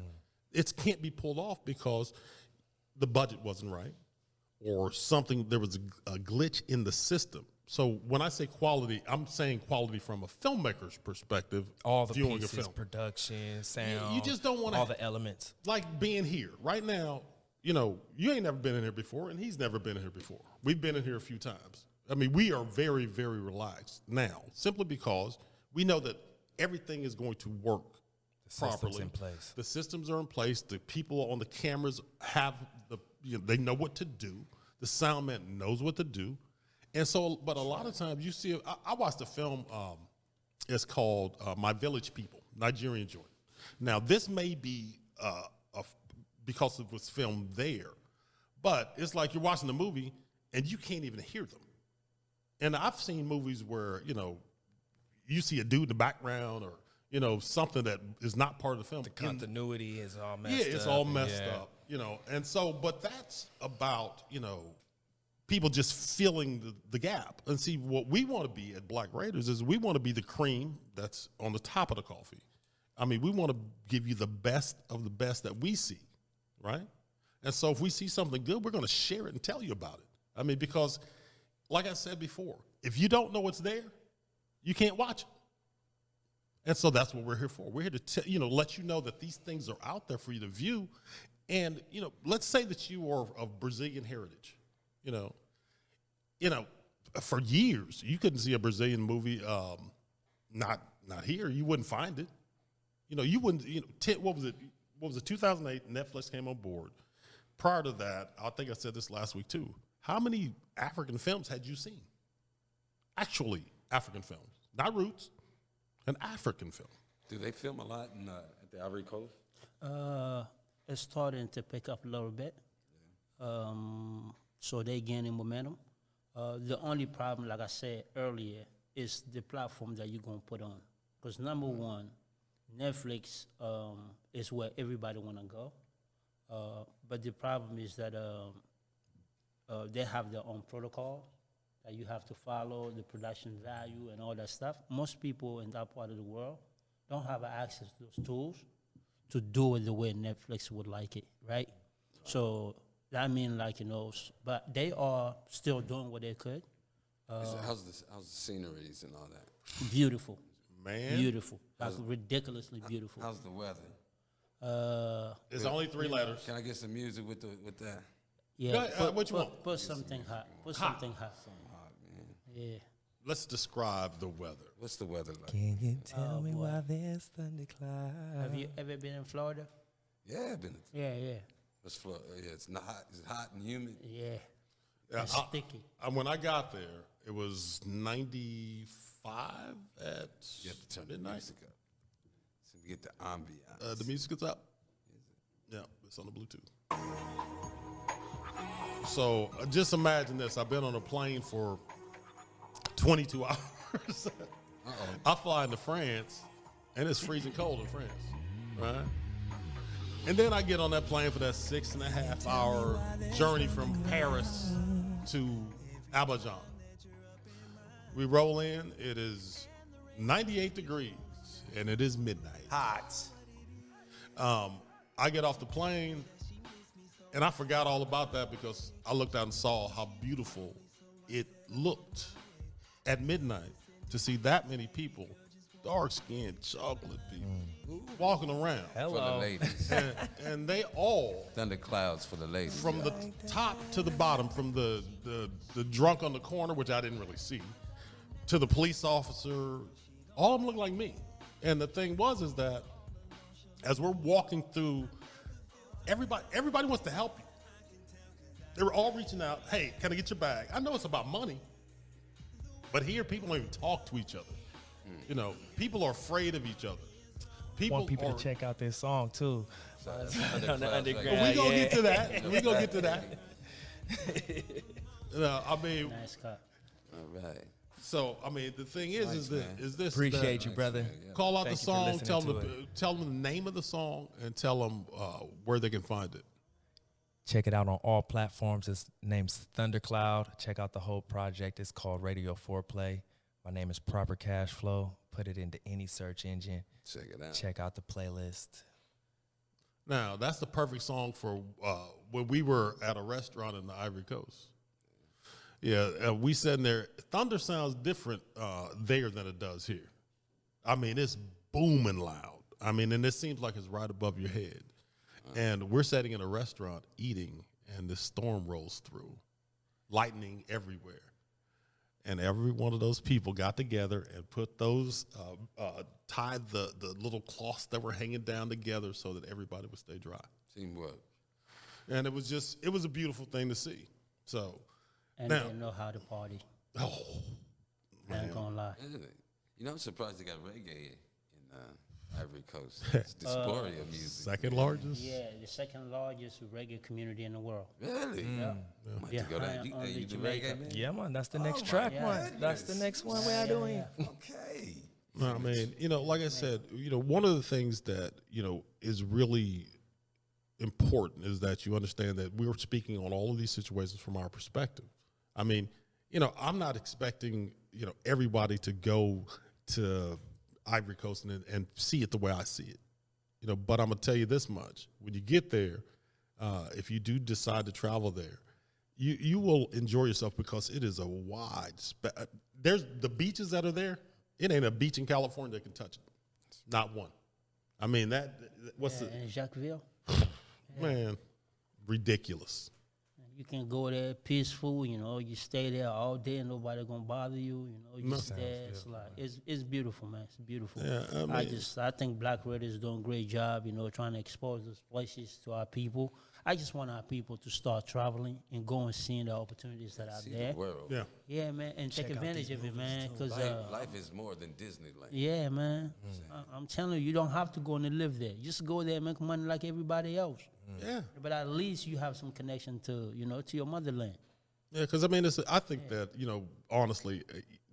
it can't be pulled off because the budget wasn't right or there was a glitch in the system. So when I say quality, I'm saying quality from a filmmaker's perspective.
All the
viewing
pieces,
a film.
production, sound.
You just don't want
all the elements.
Like being here right now. You ain't never been in here before, and he's never been in here before. We've been in here a few times. I mean, we are very, very relaxed now, simply because we know that everything is going to work properly.
Systems in place.
The systems are in place. The people on the cameras have they know what to do. The sound man knows what to do. And so, but a lot of times you see, I watched a film, it's called My Village People, Nigerian joint. Now, this may be because it was filmed there, but it's like you're watching a movie and you can't even hear them. And I've seen movies where, you see a dude in the background or, something that is not part of the film.
The continuity is all messed up.
Yeah, it's all messed up, And so, but that's about, people just filling the gap. And see, what we want to be at BlackRaters is we want to be the cream that's on the top of the coffee. I mean, we want to give you the best of the best that we see, right? And so if we see something good, we're going to share it and tell you about it. I mean, because like I said before, if you don't know what's there, you can't watch it. And so that's what we're here for. We're here to let you know that these things are out there for you to view. And, let's say that you are of Brazilian heritage. For years, you couldn't see a Brazilian movie not here. You wouldn't find it. You wouldn't, what was it? What was it, 2008, Netflix came on board. Prior to that, I think I said this last week too, how many African films had you seen? Actually, African films, not roots, an African film.
Do they film a lot at the Ivory Coast?
It's starting to pick up a little bit. So they gaining momentum. The only problem, like I said earlier, is the platform that you're going to put on. Because number one, Netflix is where everybody want to go. But the problem is that they have their own protocol that you have to follow, the production value and all that stuff. Most people in that part of the world don't have access to those tools to do it the way Netflix would like it, right? So that means, but they are still doing what they could.
How's the sceneries and all that?
Beautiful.
Man.
Beautiful. Like ridiculously beautiful.
How's the weather?
It's only 3 letters.
Can I get some music with that?
Yeah.
What you want?
Put something hot. Put something hot.
Something hot, man.
Yeah.
Let's describe the weather.
What's the weather like?
Can you tell me why there's thundercloud?
Have you ever been in Florida?
Yeah, I've been.
Yeah.
It's Florida. Yeah, it's not hot. It's hot and humid.
Yeah.
Yeah,
It's sticky.
When I got there, it was 95 at
You have to turn the
midnight.
music up so we get the ambiance.
The music is up. Yeah, it's on the Bluetooth. So just imagine this. I've been on a plane for 22 hours. I fly into France, and it's freezing cold in France, right? And then I get on that plane for that 6.5 hour journey from Paris to Abidjan. We roll in, it is 98 degrees, and it is midnight.
Hot.
I get off the plane, and I forgot all about that because I looked out and saw how beautiful it looked at midnight to see that many people, dark-skinned, chocolate people, walking around.
For the ladies.
And they all,
Thunderclouds for the ladies.
from the top to the bottom, from the drunk on the corner, which I didn't really see, to the police officer, all of them look like me. And the thing is that as we're walking through, everybody wants to help you. They were all reaching out, hey, can I get your bag? I know it's about money, but here people don't even talk to each other. People are afraid of each other.
Want people to check out this song too.
On the
underground.
We gonna get to that. We gonna get to that.
Nice cut.
All right.
So the thing is this.
Appreciate you, brother.
Call out
Thank
the
you for
song.
listening
Tell them the name of the song and tell them where they can find it.
Check it out on all platforms. Its name's Thundercloud. Check out the whole project. It's called Radio Foreplay. My name is Proper Cash Flow. Put it into any search engine.
Check it out.
Check out the playlist.
Now that's the perfect song for when we were at a restaurant in the Ivory Coast. Yeah, we sitting there. Thunder sounds different there than it does here. It's booming loud. And it seems like it's right above your head. And we're sitting in a restaurant eating, and this storm rolls through, lightning everywhere. And every one of those people got together and put those, tied the little cloths that were hanging down together so that everybody would stay dry.
Teamwork.
And it was a beautiful thing to see. So.
And
Now,
they know how to party.
Oh,
I ain't gonna lie.
I'm surprised they got reggae in Ivory Coast. It's dysphoria music.
second largest.
Yeah, the second largest reggae community in the world.
Really?
Yeah.
Might have to go down.
Behind
You
only
do
Jamaica.
reggae, man?
Yeah, man. That's the next track,
yeah.
man. That's the next one we are doing.
Okay.
Like I said, one of the things that, is really important is that you understand that we are speaking on all of these situations from our perspective. I mean, I'm not expecting, everybody to go to Ivory Coast and see it the way I see it, but I'm going to tell you this much. When you get there, if you do decide to travel there, you will enjoy yourself because it is a wide there's the beaches that are there. It ain't a beach in California that can touch it. Not one. I mean, what's
in Jacquesville?
Man, ridiculous.
You can go there peaceful, you stay there all day and nobody gonna bother you, you stay. It's like it's beautiful, man. It's beautiful.
Yeah,
I think BlackRaters is doing a great job, trying to expose those places to our people. I just want our people to start traveling and go and seeing the opportunities that are there.
The world.
Yeah.
Yeah, man, and take advantage of it, man. Because
Life is more than Disneyland.
yeah, man. I'm telling you, you don't have to go and live there. Just go there and make money like everybody else.
Yeah.
But at least you have some connection to, to your motherland.
Yeah, because I think that, honestly,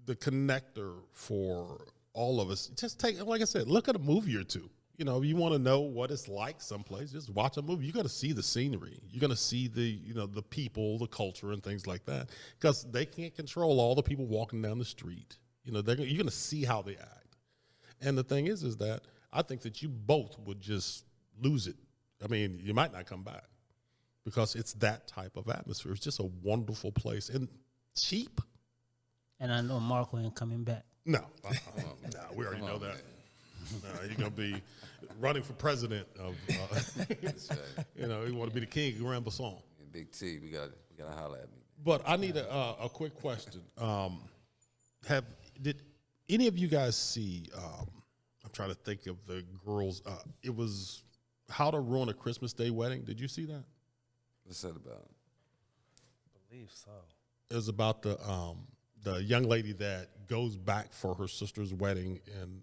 the connector for all of us, just like I said, look at a movie or two. If you want to know what it's like someplace, just watch a movie. You're going to see the scenery. You're going to see the people, the culture, and things like that. Because they can't control all the people walking down the street. You're going to see how they act. And the thing is that I think that you both would just lose it. I mean, you might not come back because it's that type of atmosphere. It's just a wonderful place and cheap.
And I know Marco ain't coming back.
No, we already know that. You're going to be running for president of,
That's right.
you want to be the king of Grand Basson.
And Big T, we got to holler at me.
But I need a quick question. Did any of you guys see, I'm trying to think of the girls, it was How to Ruin a Christmas Day Wedding. Did you see that?
What's that about?
I believe so.
It was about the young lady that goes back for her sister's wedding, and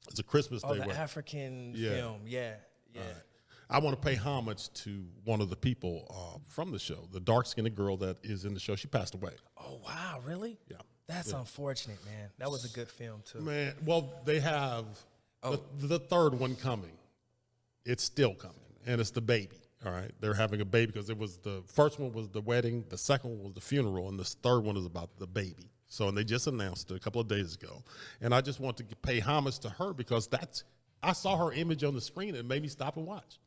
it's a Christmas Day wedding.
African film. Yeah.
I want to pay homage to one of the people from the show, the dark-skinned girl that is in the show. She passed away.
Oh, wow, really?
Yeah.
That's unfortunate, man. That was a good film, too.
Man, well, they have the third one coming. It's still coming, and it's the baby. All right, they're having a baby because it was the first one was the wedding, the second one was the funeral, and this third one is about the baby. So, and they just announced it a couple of days ago, and I just want to pay homage to her because I saw her image on the screen and it made me stop and watch.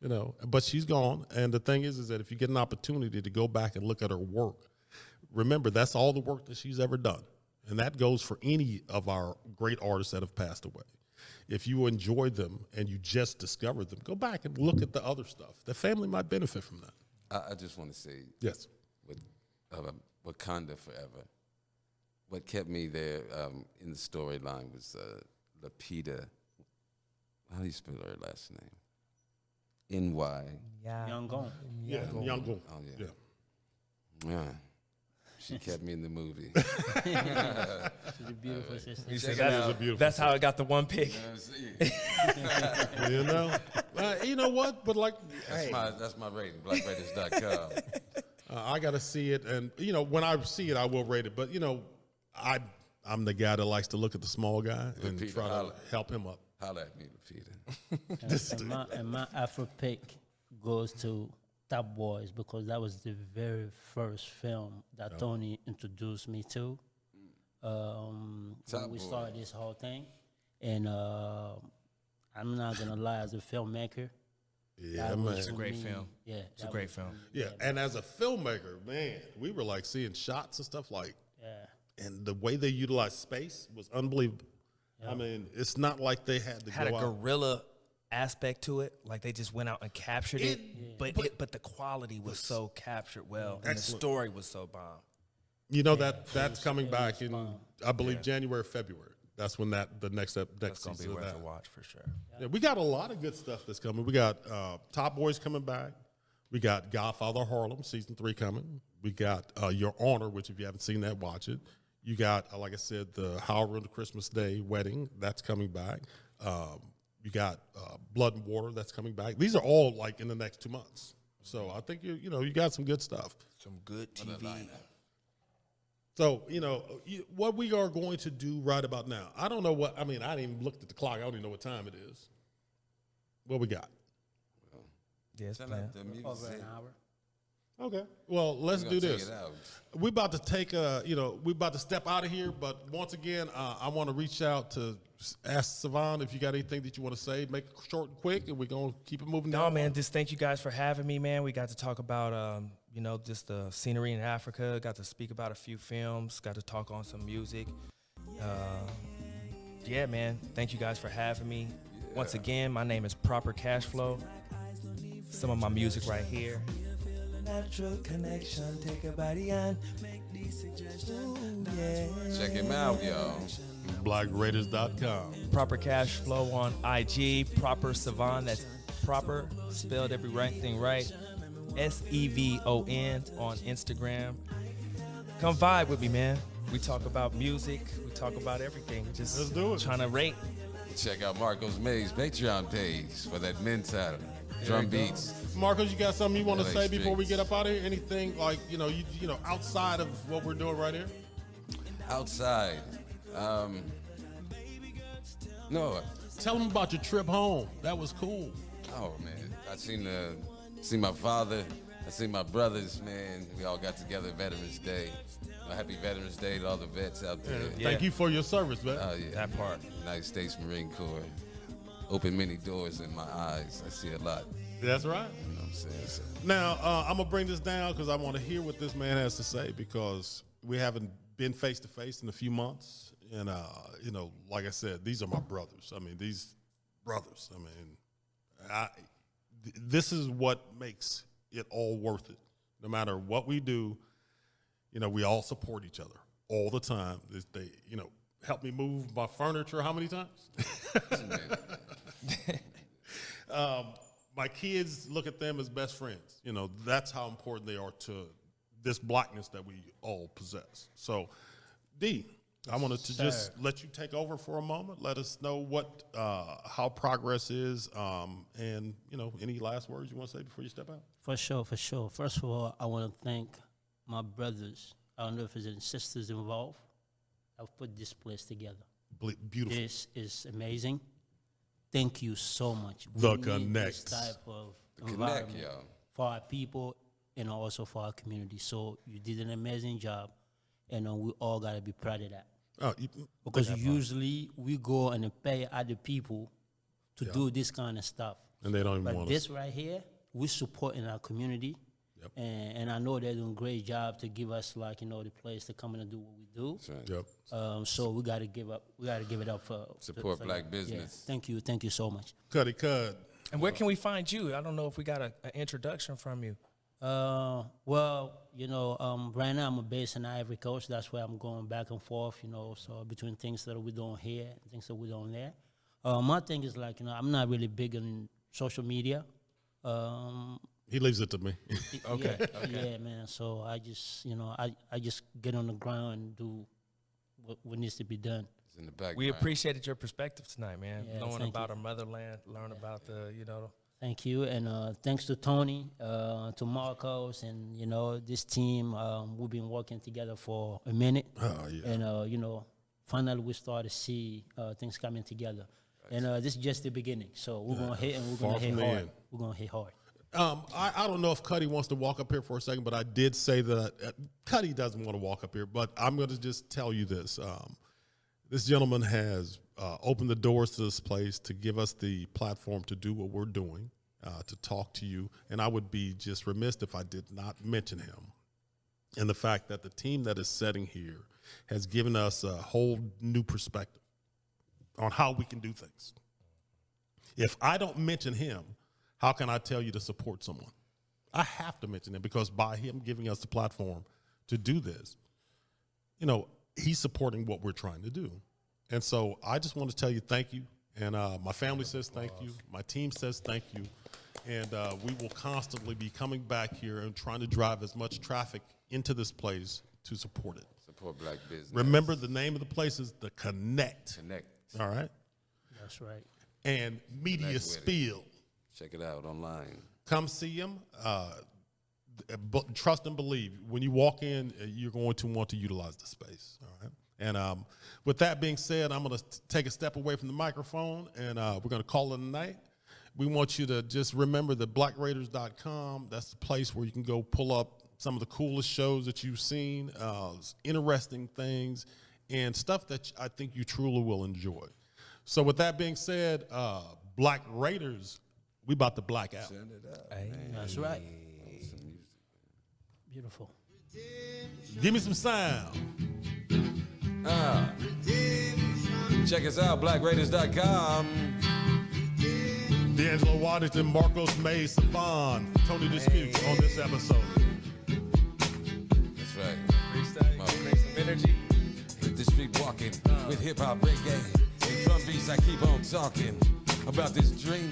Wow, but she's gone, and the thing is that if you get an opportunity to go back and look at her work, remember that's all the work that she's ever done, and that goes for any of our great artists that have passed away. If you enjoyed them and you just discovered them, go back and look at the other stuff. The family might benefit from that.
I just want to say,
yes,
with Wakanda Forever, what kept me there in the storyline was Lapita. How do you spell her last name? N-Y.
Young Gone.
Yeah, Yangon.
Oh, yeah. Yeah. She kept me in the movie.
She's a beautiful sister.
He said that is a beautiful.
That's how I got the one pick.
You know what? But like,
that's my rating. BlackRaters.com.
I got to see it, and when I see it, I will rate it. But I'm the guy that likes to look at the small guy and try to help him up.
Holla at me, Lapita.
and my Afro pick goes to Top Boys because that was the very first film that Tony introduced me to. When we started this whole thing, and I'm not gonna lie, as a filmmaker,
man,
it's a great film.
Yeah,
it's a great film.
Yeah, and as a filmmaker, man, we were like seeing shots and stuff like, and the way they utilized space was unbelievable. I mean, it's not like they had to
Had
go
a guerrilla aspect to it, like they just went out and captured it. But the quality was so captured well, and the story was so bomb.
That's coming back in, I believe, January or February. That's when the next
That's gonna
season
be
of
worth
that.
a watch for sure.
Yeah, we got a lot of good stuff that's coming. We got Top Boys coming back. We got Godfather Harlem season 3 coming. We got Your Honor, which if you haven't seen that, watch it. You got, like I said, the How I Ruined a Christmas Day Wedding. That's coming back. You got Blood and Water. That's coming back. These are all like in the next 2 months. So I think you got some good stuff.
Some good TV.
So what we are going to do right about now. I don't know what. I mean, I didn't even looked at the clock. I don't even know what time it is. What we got?
Yeah, it's
Tell
playing.
the music.
over an hour.
Okay. Well, let's do
Take
this.
it out.
We're about to take we're about to step out of here, but once again, I want to reach out to ask Sevon if you got anything that you want to say. Make it short and quick, and we're going to keep it moving
No,
down.
man, just thank you guys for having me, man. We got to talk about, just the scenery in Africa. Got to speak about a few films. Got to talk on some music. Yeah, man, thank you guys for having me. Once again, my name is Proper Cash Flow. Some of my music right here. Natural connection, take a body and make these suggestions.
Check him out, y'all.
BlackRaters.com.
Proper Cash Flow on IG. Proper Sevon, that's proper, spelled every right thing right. SEVON on Instagram. Come vibe with me, man. We talk about music. We talk about everything. Just
Let's do it.
Trying to rate.
Check out Marcos Mays' Patreon page for that mental drum beats.
Marcos, you got something you want to
LA
say before we
streets.
get up out of here? Anything like you outside of what we're doing right here?
Outside. No.
Tell them about your trip home. That was cool.
Oh man, I seen my father. I seen my brothers. Man, we all got together Veterans Day. Happy Veterans Day to all the vets out there.
Yeah.
Thank you for your service, man.
Oh yeah,
That part.
United States Marine Corps opened many doors in my eyes. I see a lot.
That's right.
You know what I'm saying? So,
Now, I'm going to bring this down because I want to hear what this man has to say because we haven't been face-to-face in a few months. And, like I said, these are my brothers. I mean, these brothers. I mean, this is what makes it all worth it. No matter what we do, we all support each other all the time. They help me move my furniture how many times? My kids look at them as best friends. That's how important they are to this blackness that we all possess. So, D, I wanted to just let you take over for a moment. Let us know how progress is, and any last words you want to say before you step out.
For sure. First of all, I want to thank my brothers. I don't know if there's any sisters involved. I've put this place together.
Beautiful.
This is amazing. Thank you so much.
The
We need
Connect.
this type of
Connect,
environment
y'all.
for our people and also for our community. So you did an amazing job, and we all got to be proud of that. Because usually we go and pay other people to do this kind of stuff.
And they don't even
But
want
this
us.
right here, we support in our community.
Yep.
And I know they're doing a great job to give us the place to come in and do what we do.
that's right.
Yep.
So we got to give it up for
Support
for
black
that.
business.
Yeah. Thank you so much.
Cuddy Cud.
And where can we find you? I don't know if we got an introduction from you.
Well, right now I'm based in Ivory Coast. That's where I'm going back and forth, so between things that we're doing here and things that we're doing there. My thing is I'm not really big on social media.
He leaves it to me.
Okay.
Yeah, man. So I just, I just get on the ground and do what needs to be done.
It's in the background.
We apprecited your perspective tonight, man.
Yeah,
Knowing
thank
about
you.
our motherland, learn about the,
Thank you, and thanks to Tony, to Marcos, and this team. We've been working together for a minute,
Oh, yeah.
and finally we start to see things coming together. And this is just the beginning. So we're gonna hit, and we're
Far
gonna hit
from the
hard.
end.
We're gonna hit hard.
I don't know if Cuddy wants to walk up here for a second, but I did say that Cuddy doesn't want to walk up here. But I'm going to just tell you this. This gentleman has opened the doors to this place to give us the platform to do what we're doing, to talk to you. And I would be just remiss if I did not mention him. And the fact that the team that is sitting here has given us a whole new perspective on how we can do things. If I don't mention him, how can I tell you to support someone? I have to mention him because by him giving us the platform to do this, he's supporting what we're trying to do. And so I just want to tell you thank you. And my family says thank you. My team says thank you. And we will constantly be coming back here and trying to drive as much traffic into this place to support it.
Support black business.
Remember, the name of the place is The Connect.
Connect.
All right?
That's right.
And Media
with it.
Spiel.
Check it out online.
Come see him. Trust and believe. When you walk in, you're going to want to utilize the space. All right. And with that being said, I'm going to take a step away from the microphone, and we're going to call it a night. We want you to just remember that BlackRaters.com, that's the place where you can go pull up some of the coolest shows that you've seen, interesting things, and stuff that I think you truly will enjoy. So with that being said, BlackRaters, we about to black out.
Send it up.
That's right. Beautiful.
Give me some sound.
Check us out, BlackRaters.com.
D'Angelo Waddington, Marcos May, Sevon, Tony Dispute on this episode.
That's right. Freestyle, bring some energy. Hit the street walking with hip-hop, reggae, and drum beats. I keep on talking about this dream.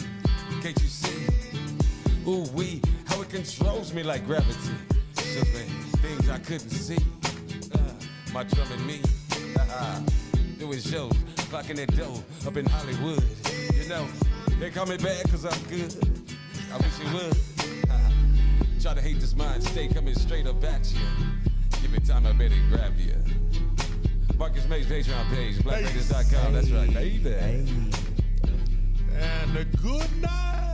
Can't you see? Ooh, how it controls me like gravity. Shows me things I couldn't see. My drum and me, doing shows, clocking that dough up in Hollywood. You know, they call me bad cause I'm good. I wish you would. Try to hate this mind, stay coming straight up at you. Give it time, I better grab you. Marcus May's Patreon page, BlackRaters.com. That's right, baby.
And a good night.